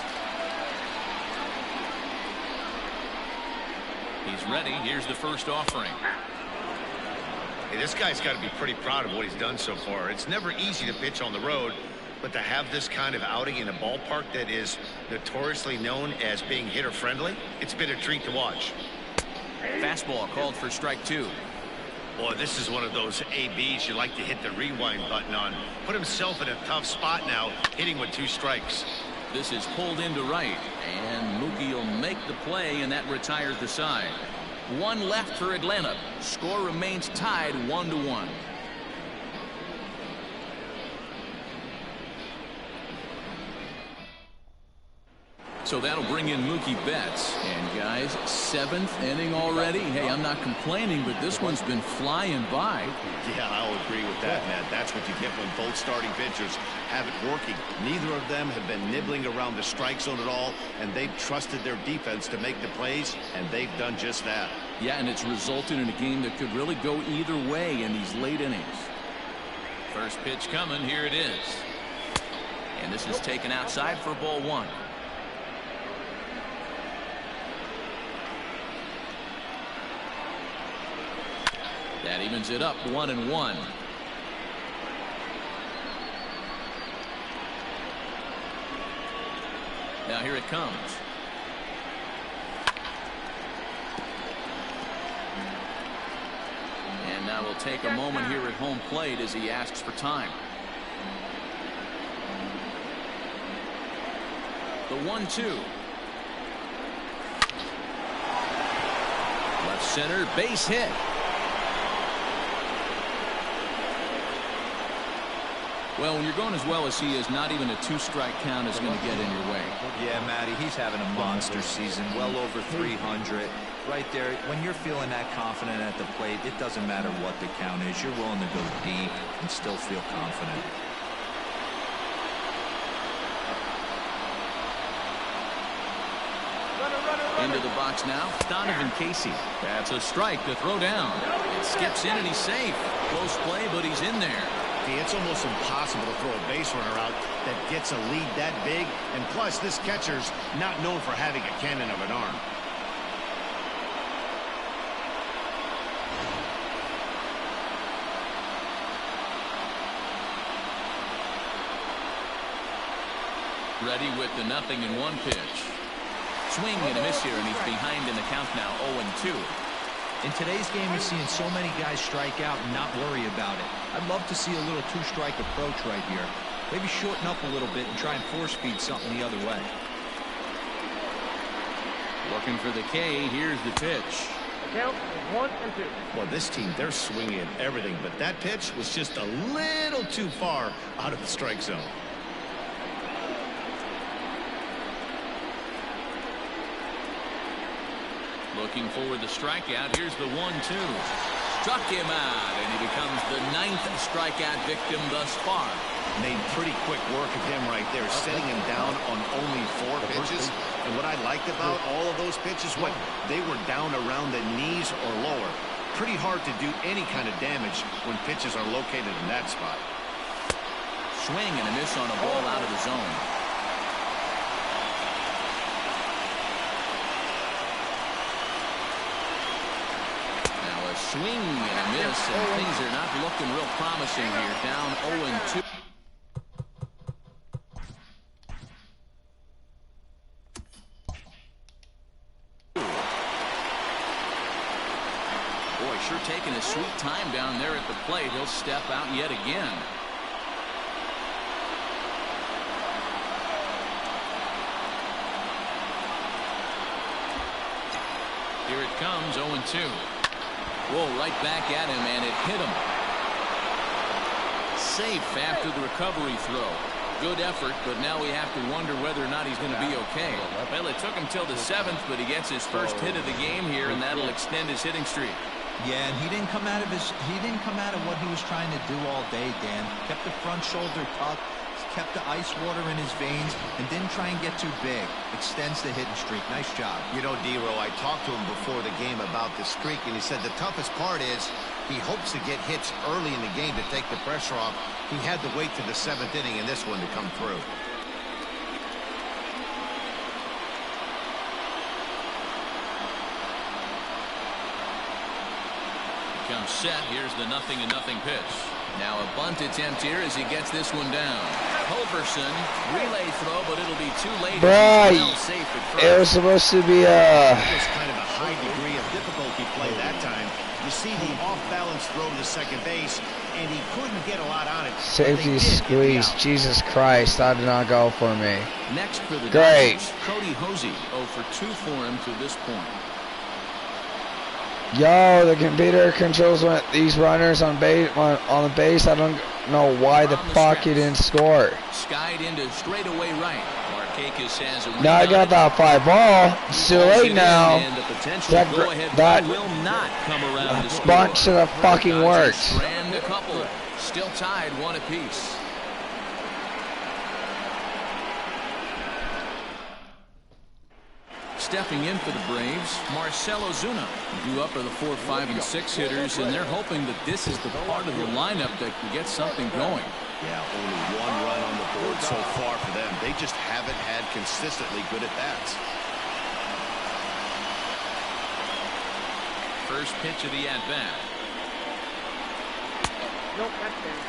He's ready. Here's the first offering. Hey, this guy's got to be pretty proud of what he's done so far. It's never easy to pitch on the road, but to have this kind of outing in a ballpark that is notoriously known as being hitter-friendly, it's been a treat to watch. Fastball called for strike 2. Boy, this is one of those ABs you like to hit the rewind button on. Put himself in a tough spot now, hitting with 2 strikes. This is pulled into right, and Mookie will make the play, and that retires the side. 1 left for Atlanta. Score remains tied 1-1. So that'll bring in Mookie Betts. And guys, 7th inning already. Hey, I'm not complaining, but this one's been flying by. Yeah, I'll agree with that, Matt. That's what you get when both starting pitchers have it working. Neither of them have been nibbling around the strike zone at all, and they've trusted their defense to make the plays, and they've done just that. Yeah, and it's resulted in a game that could really go either way in these late innings. First pitch coming. Here it is. And this is taken outside for ball 1. That evens it up 1-1. Now here it comes. And now we'll take a moment here at home plate as he asks for time. The 1-2. Left center, base hit. Well, when you're going as well as he is, not even a 2-strike count is going to get in your way. Yeah, Matty, he's having a monster season, well over 300. Right there, when you're feeling that confident at the plate, it doesn't matter what the count is. You're willing to go deep and still feel confident. Into the box now, Donovan Casey. That's a strike to throw down. It skips in and he's safe. Close play, but he's in there. It's almost impossible to throw a base runner out that gets a lead that big. And plus, this catcher's not known for having a cannon of an arm. Ready with the 0-1 pitch. Swing and a miss here, and he's behind in the count now, 0-2. In today's game, you're seeing so many guys strike out and not worry about it. I'd love to see a little 2-strike approach right here. Maybe shorten up a little bit and try and force feed something the other way. Looking for the K. Here's the pitch. Count 1-2. Well, this team, they're swinging at everything, but that pitch was just a little too far out of the strike zone. Looking for the strikeout. Here's the 1-2. Struck him out, and he becomes the 9th strikeout victim thus far. Made pretty quick work of him right there, setting him down on only 4 pitches. And what I liked about all of those pitches, they were down around the knees or lower. Pretty hard to do any kind of damage when pitches are located in that spot. Swing and a miss on a ball out of the zone. Swing and a miss, and things are not looking real promising here. Down 0-2. Boy, sure taking his sweet time down there at the plate. He'll step out yet again. Here it comes, 0-2. Whoa, right back at him, and it hit him. Safe after the recovery throw. Good effort, but now we have to wonder whether or not he's going to be okay. Well, it took him till the 7th, but he gets his first hit of the game here, and that'll extend his hitting streak. Yeah, and he didn't come out of what he was trying to do all day, Dan. Kept the front shoulder tucked, kept the ice water in his veins, and didn't try and get too big. Extends the hitting streak. Nice job. You know, D-Row, I talked to him before the game about the streak, and he said the toughest part is he hopes to get hits early in the game to take the pressure off. He had to wait to the 7th inning in this one to come through. Comes set. Here's the 0-0 pitch. Now a bunt attempt here as he gets this one down. Culberson, relay throw, but it'll be too late. Right. Safe at first. It was supposed to be It was kind of a high degree of difficulty play that time. You see the off-balance throw to the second base, and he couldn't get a lot on it. safety squeeze. Jesus Christ, that did not go for me. Next for the Great. Dodgers, Cody Hosey, 0 for 2 for him to this point. Yo, the computer controls these runners on the base. I don't know why the fuck he didn't score. Skied into straightaway right. Markakis has a Now I got that fly ball. It's too late now. And the potential That go-ahead that will not come around to score. bunch should have fucking Dodgers worked. strand a couple. Still tied 1 apiece. Stepping in for the Braves, Marcell Ozuna. Due up are the 4, 5, and 6 hitters, and they're hoping that this is the part of the lineup that can get something going. Yeah, only 1 run on the board so far for them. They just haven't had consistently good at-bats. First pitch of the at-bat. Nope, that's down.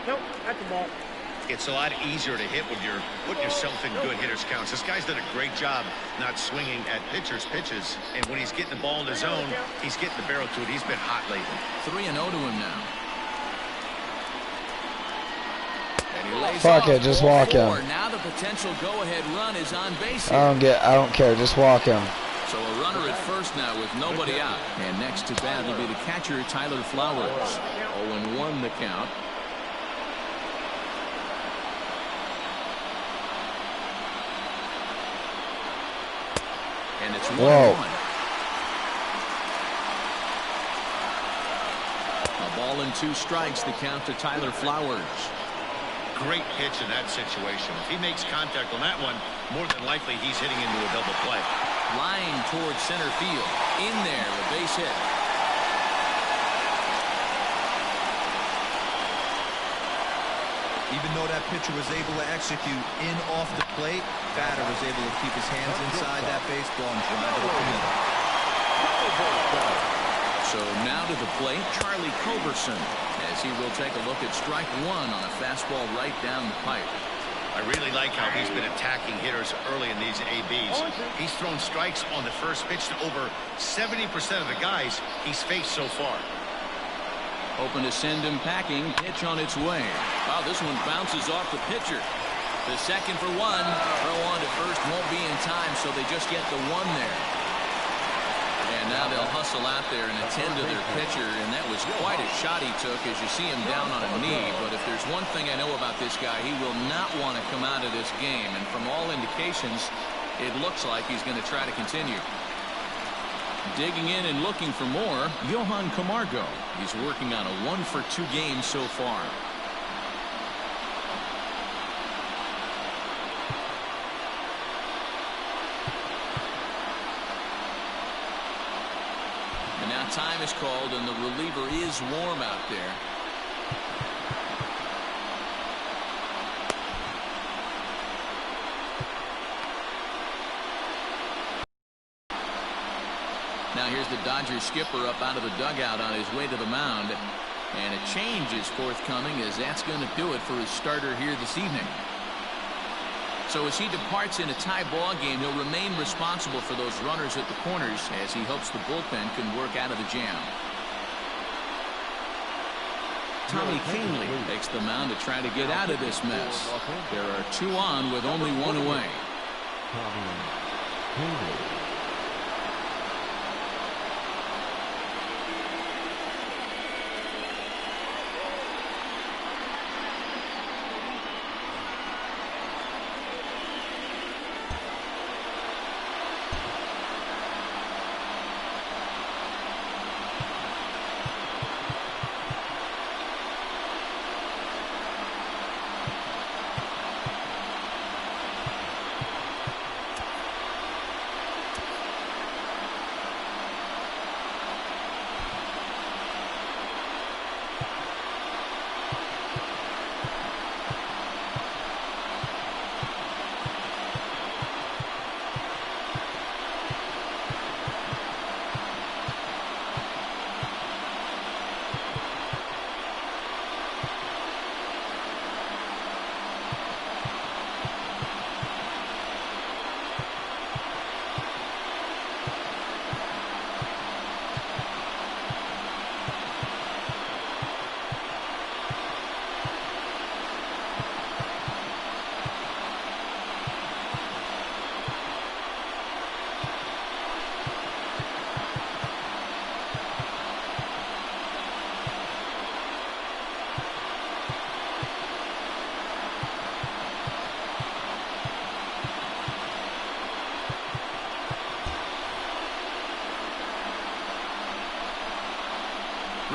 Nope, that's a ball. It's a lot easier to hit when you're putting yourself in good hitters counts. This guy's done a great job not swinging at pitchers' pitches. And when he's getting the ball in the zone, he's getting the barrel to it. He's been hot lately. 3-0 to him now. And he lays Fuck off it, just walk him. Now the potential go-ahead run is on base. I don't care, just walk him. So a runner at first now with nobody out. And next to bat will be the catcher, Tyler Flowers. 0-1 the count. And it's 1-1. A ball and 2 strikes, the count to Tyler Flowers. Great pitch in that situation. If he makes contact on that one, more than likely he's hitting into a double play. Line towards center field. In there, a base hit. Even though that pitcher was able to execute in off the plate, batter was able to keep his hands inside that baseball and drive it up the middle. So now to the plate, Charlie Culberson, as he will take a look at strike 1 on a fastball right down the pipe. I really like how he's been attacking hitters early in these ABs. He's thrown strikes on the first pitch to over 70% of the guys he's faced so far. Open to send him packing. Pitch on its way. Wow, this one bounces off the pitcher. The second for 1. Throw on to first won't be in time, so they just get the 1 there. And now they'll hustle out there and attend to their pitcher, and that was quite a shot he took as you see him down on a knee. But if there's one thing I know about this guy, he will not want to come out of this game. And from all indications, it looks like he's going to try to continue. Digging in and looking for more, Johan Camargo. He's working on a 1-for-2 game so far. And now time is called, and the reliever is warm out there. Now here's the Dodgers skipper up out of the dugout on his way to the mound. And a change is forthcoming, as that's going to do it for his starter here this evening. So as he departs in a tie ball game, he'll remain responsible for those runners at the corners as he hopes the bullpen can work out of the jam. Tommy Kahnle takes the mound to try to get out of this mess. There are 2 on with only 1 away. Tommy Kahnle.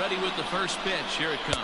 ready with the first pitch. Here it comes.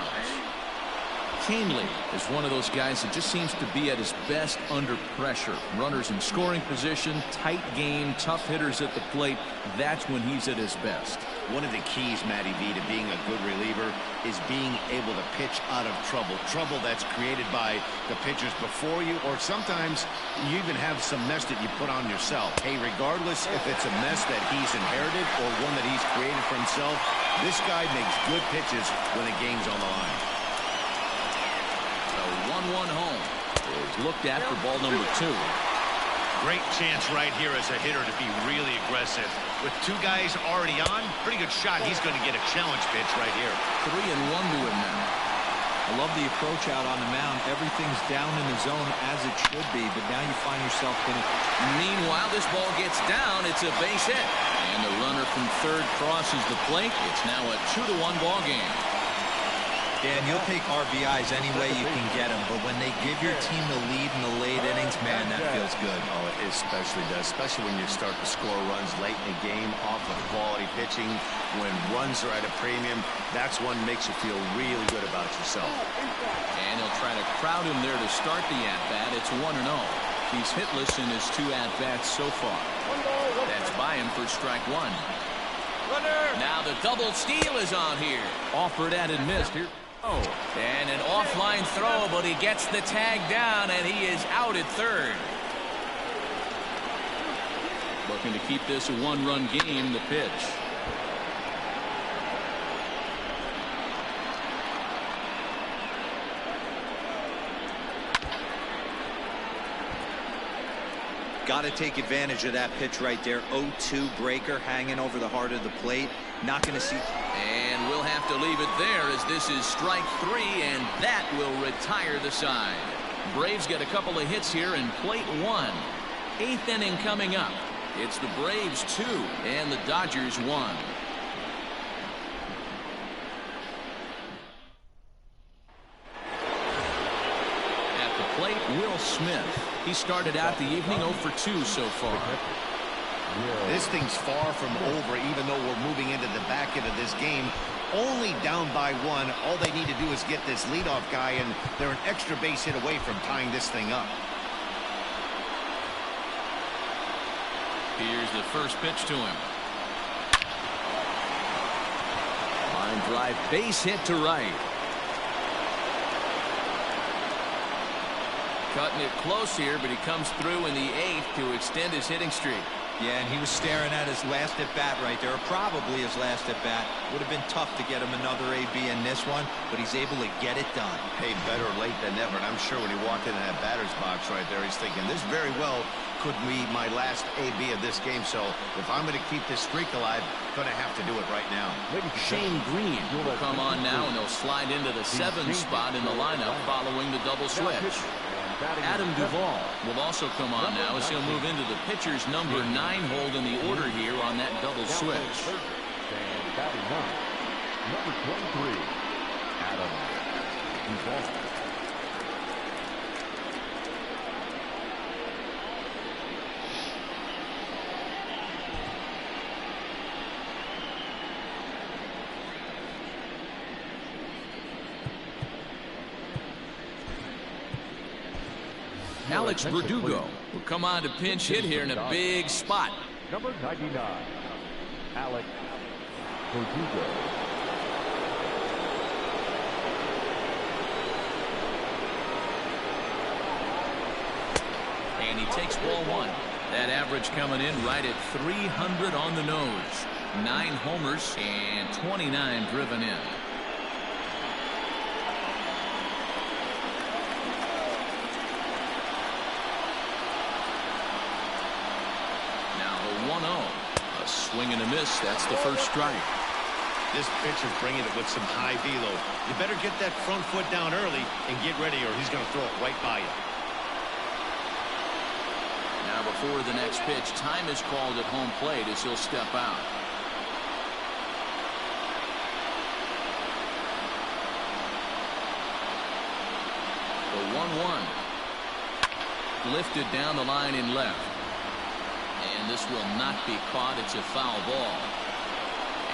Canely is one of those guys that just seems to be at his best under pressure. Runners in scoring position, tight game, tough hitters at the plate. That's when he's at his best. One of the keys, Matty V, to being a good reliever is being able to pitch out of trouble. Trouble that's created by the pitchers before you, or sometimes you even have some mess that you put on yourself. Hey, regardless if it's a mess that he's inherited or one that he's created for himself, this guy makes good pitches when the game's on the line. 1-1 home is looked at for ball number 2. Great chance right here as a hitter to be really aggressive. With 2 guys already on, pretty good shot. He's going to get a challenge pitch right here. 3-1 to him now. I love the approach out on the mound. Everything's down in the zone as it should be, but now you find yourself hitting. Meanwhile, this ball gets down. It's a base hit. And the runner from third crosses the plate. It's now a 2-1 ball game. Dan, you'll take RBIs any way you can get them, but when they give your team the lead in the late innings, man, that feels good. Oh, it especially does, especially when you start to score runs late in the game off of quality pitching. When runs are at a premium, that's what makes you feel really good about yourself. And he'll try to crowd him there to start the at-bat. It's 1-0. He's hitless in his 2 at-bats so far. That's by him for strike 1. Now the double steal is on here. Offered at and missed here. Oh, and an offline throw, but he gets the tag down, and he is out at third. Looking to keep this a 1-run game, the pitch. Got to take advantage of that pitch right there. 0-2 breaker hanging over the heart of the plate. Not going to see. And we'll have to leave it there as this is strike 3, and that will retire the side. Braves get a couple of hits here in plate 1. 8th inning coming up. It's the Braves 2 and the Dodgers 1. At the plate, Will Smith. He started out the evening 0 for 2 so far. This thing's far from over, even though we're moving into the back end of this game. Only down by 1. All they need to do is get this leadoff guy, and they're an extra base hit away from tying this thing up. Here's the first pitch to him. Line drive, base hit to right. Cutting it close here, but he comes through in the 8th to extend his hitting streak. Yeah, and he was staring at his last at-bat right there, or probably his last at-bat. Would have been tough to get him another AB in this one, but he's able to get it done. Hey, better late than never, and I'm sure when he walked into that batter's box right there, he's thinking, this very well could be my last AB of this game, so if I'm going to keep this streak alive, going to have to do it right now. Shane Green will come on now, and they'll slide into the 7th spot in the lineup following the double switch. Adam Duvall will also come on now as he'll move into the pitcher's number 9 hold in the order here on that double switch. And batting 9, number 23, Adam Duvall. Alex Verdugo will come on to pinch hit here in a big spot. Number 99, Alex Verdugo. And he takes ball 1. That average coming in right at 300 on the nose. 9 homers and 29 driven in. A swing and a miss. That's the first strike. This pitcher's bringing it with some high velo. You better get that front foot down early and get ready, or he's going to throw it right by you. Now before the next pitch, time is called at home plate as he'll step out. The 1-1. Lifted down the line in left. And this will not be caught. It's a foul ball.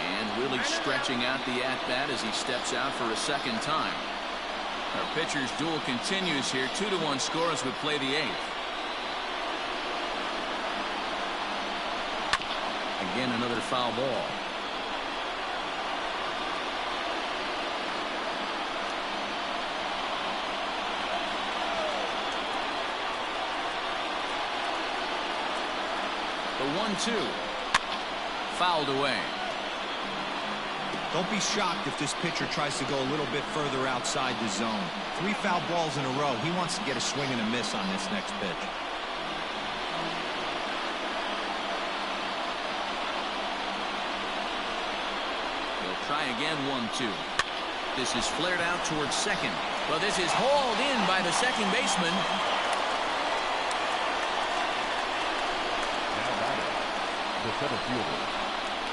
And really stretching out the at-bat as he steps out for a second time. Our pitcher's duel continues here. 2-1 score as we play the 8th. Again, another foul ball. The 1-2. Fouled away. Don't be shocked if this pitcher tries to go a little bit further outside the zone. 3 foul balls in a row. He wants to get a swing and a miss on this next pitch. He'll try again. 1-2. This is flared out towards second. Well, this is hauled in by the second baseman. Now batting, the center fielder,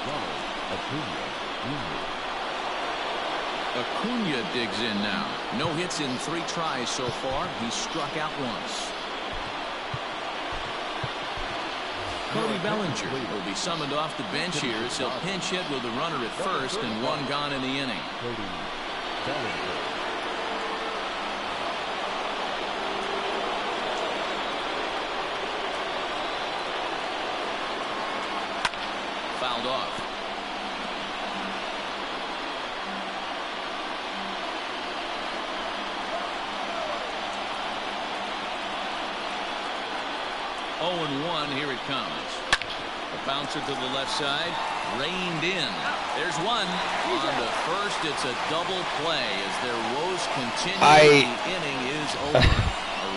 Ronald Acuna Jr. Acuna digs in now. No hits in 3 tries so far. He's struck out once. Cody Bellinger will be summoned off the bench here as he'll pinch hit with the runner at first and 1 gone in the inning. Cody Bellinger. Fouled off. Oh, and 1. Here it comes. A bouncer to the left side. Reined in. There's 1. On to first. It's a double play as their woes continue. The inning is over.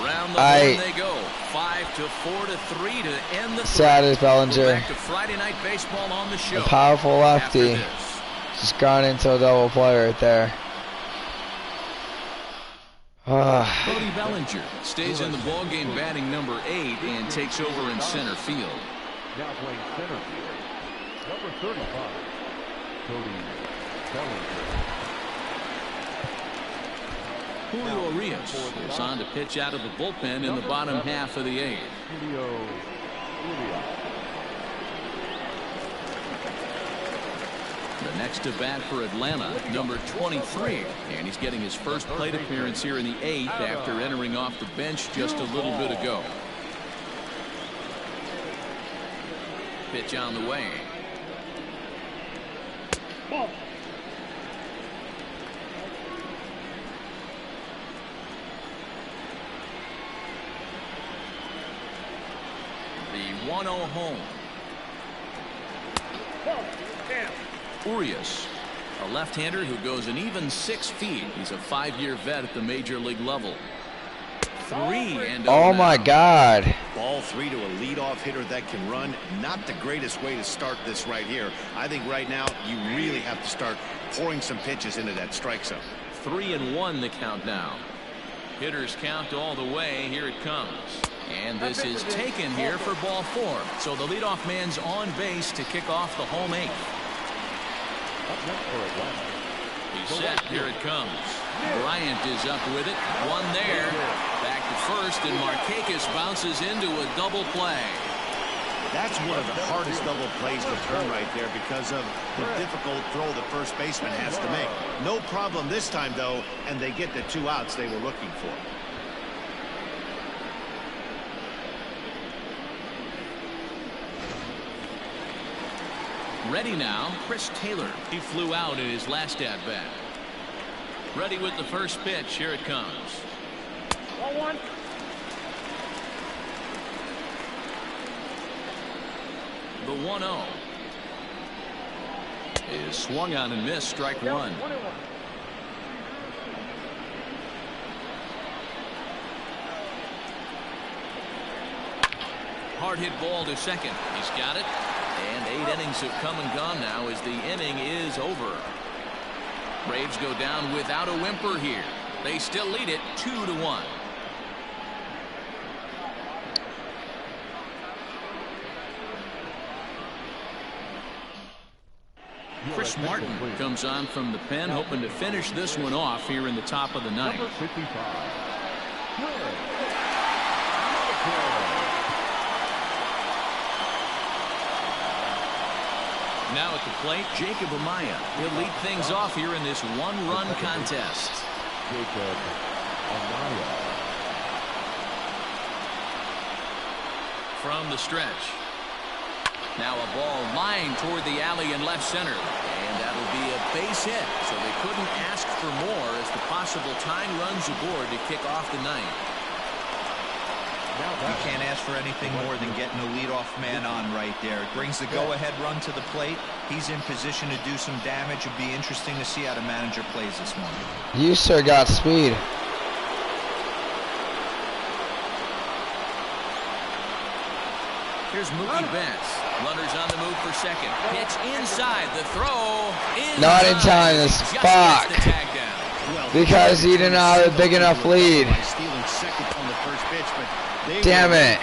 Around the horn they go. 5-4-3 to end the sad as Bellinger. Back to Friday Night Baseball on the show. A powerful lefty. Just gone into a double play right there. Cody Bellinger stays in the ballgame batting number 8 and takes over in center field. Now playing center field, number 35, Cody Bellinger. Julio Urias is on to pitch out of the bullpen in the bottom half of the 8th. Julio Urias. The next to bat for Atlanta, number 23, and he's getting his first plate appearance here in the 8th after entering off the bench just a little bit ago. Pitch on the way. The 1-0 home. Urias, a left-hander who goes an even 6 feet. He's a 5-year vet at the major league level. 3-0. Oh my God. Ball 3 to a leadoff hitter that can run. Not the greatest way to start this right here. I think right now you really have to start pouring some pitches into that strike zone. 3-1 the count now. Hitters count all the way. Here it comes. And this is taken here for ball 4. So the leadoff man's on base to kick off the home 8th. He's set. Here it comes. Bryant is up with it. 1 there. Back to first, and Markakis bounces into a double play. That's one of the hardest double plays to turn right there because of the difficult throw the first baseman has to make. No problem this time, though, and they get the 2 outs they were looking for. Ready now, Chris Taylor. He flew out in his last at-bat. Ready with the first pitch. Here it comes. 1-1. The 1-0 is swung on and missed. Strike 1. Hard hit ball to second. He's got it. And 8 innings have come and gone now as the inning is over. Braves go down without a whimper here. They still lead it 2-1. Chris Martin comes on from the pen, hoping to finish this one off here in the top of the 9th. Number 55. Now at the plate, Jacob Amaya. He'll lead things off here in this one-run contest. Jacob Amaya. From the stretch. Now a ball lined toward the alley in left center. And that'll be a base hit. So they couldn't ask for more as the possible tying runs aboard to kick off the ninth. You can't ask for anything more than getting a leadoff man on right there. It brings the go-ahead run to the plate. He's in position to do some damage. It'll be interesting to see how the manager plays this morning. You, sir, got speed. Here's Mookie Betts. Runners on the move for second. Pitch inside. The throw. Not in time. This fuck. Because he didn't have a big enough lead. Stealing second on the first pitch, but they damn it.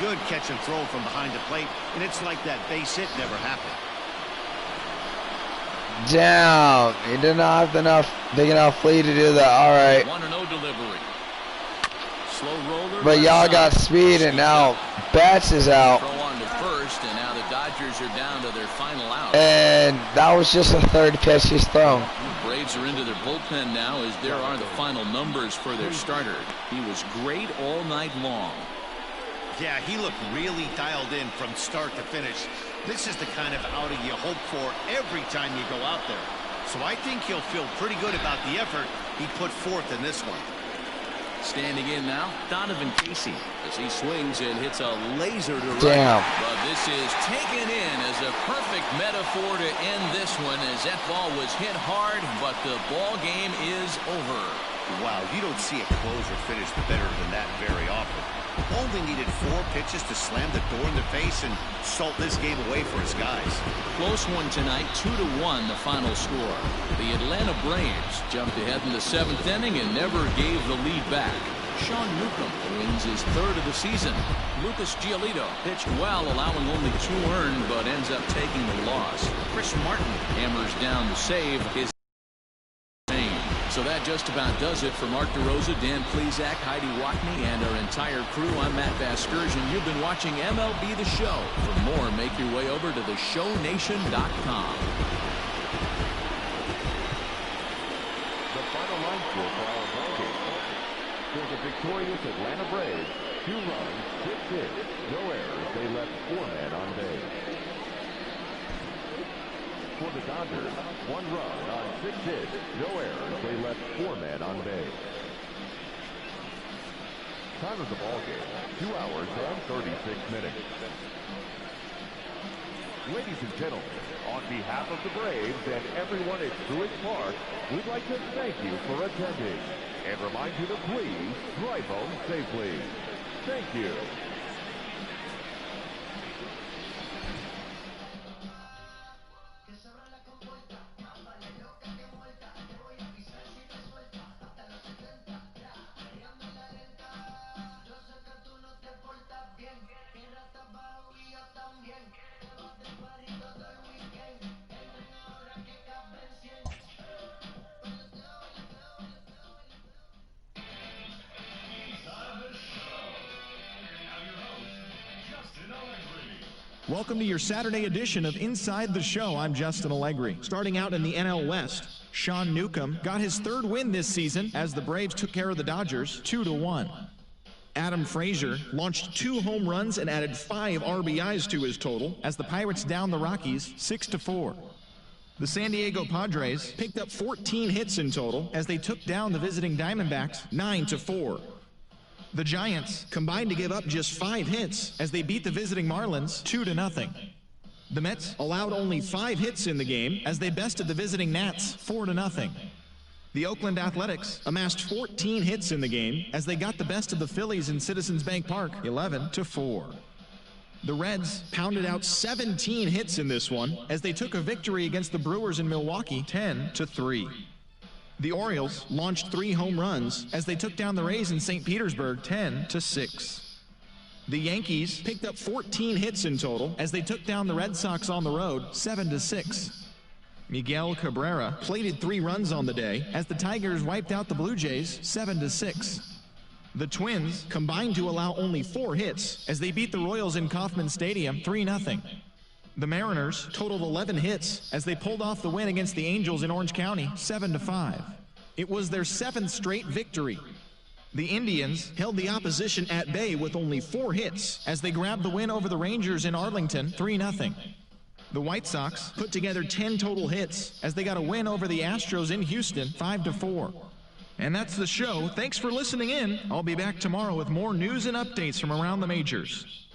Good catch and throw from behind the plate, and it's like that base hit never happened. Damn. He did not have enough big enough lead to do that. All right. 1-0 delivery. Slow roller. But y'all got speed, and now Betts is out. Throw on to first, and now the Dodgers are down to their final out. And that was just the third pitch he's thrown. The Braves are into their bullpen now as there are the final numbers for their starter. He was great all night long. Yeah, he looked really dialed in from start to finish. This is the kind of outing you hope for every time you go out there. So I think he'll feel pretty good about the effort he put forth in this one. Standing in now, Donovan Casey, as he swings and hits a laser to right. Damn. But this is taken in as a perfect metaphor to end this one, as that ball was hit hard, but the ball game is over. Wow, you don't see a closer finish better than that very often. Only needed 4 pitches to slam the door in the face and salt this game away for his guys. Close one tonight, 2-1 the final score. The Atlanta Braves jumped ahead in the 7th inning and never gave the lead back. Sean Newcomb wins his 3rd of the season. Lucas Giolito pitched well, allowing only 2 earned, but ends up taking the loss. Chris Martin hammers down to save his team. So that just about does it for Mark DeRosa, Dan Plesac, Heidi Watney, and our entire crew. I'm Matt Vasgersian. You've been watching MLB The Show. For more, make your way over to theshownation.com. The final line score for our ball game. For the victorious Atlanta Braves, 2 runs, 6 hits, no errors. They left 4 men on base. For the Dodgers, 1 run on 6 hits, no errors. They left 4 men on base. Time of the ball game, 2 hours and 36 minutes. Ladies and gentlemen, on behalf of the Braves and everyone at Truist Park, we'd like to thank you for attending and remind you to please drive home safely. Thank you. Welcome to your Saturday edition of Inside the Show. I'm Justin Allegri. Starting out in the NL West, Sean Newcomb got his 3rd win this season as the Braves took care of the Dodgers 2-1. Adam Frazier launched 2 home runs and added 5 RBIs to his total as the Pirates downed the Rockies 6-4. The San Diego Padres picked up 14 hits in total as they took down the visiting Diamondbacks 9-4. The Giants combined to give up just 5 hits as they beat the visiting Marlins 2-0. The Mets allowed only 5 hits in the game as they bested the visiting Nats 4-0. The Oakland Athletics amassed 14 hits in the game as they got the best of the Phillies in Citizens Bank Park 11-4. The Reds pounded out 17 hits in this one as they took a victory against the Brewers in Milwaukee 10-3. The Orioles launched 3 home runs as they took down the Rays in St. Petersburg 10-6. The Yankees picked up 14 hits in total as they took down the Red Sox on the road 7-6. Miguel Cabrera plated 3 runs on the day as the Tigers wiped out the Blue Jays 7-6. The Twins combined to allow only 4 hits as they beat the Royals in Kauffman Stadium 3-0. The Mariners totaled 11 hits as they pulled off the win against the Angels in Orange County, 7-5. It was their 7th straight victory. The Indians held the opposition at bay with only 4 hits as they grabbed the win over the Rangers in Arlington, 3-0. The White Sox put together 10 total hits as they got a win over the Astros in Houston, 5-4. And that's the show. Thanks for listening in. I'll be back tomorrow with more news and updates from around the majors.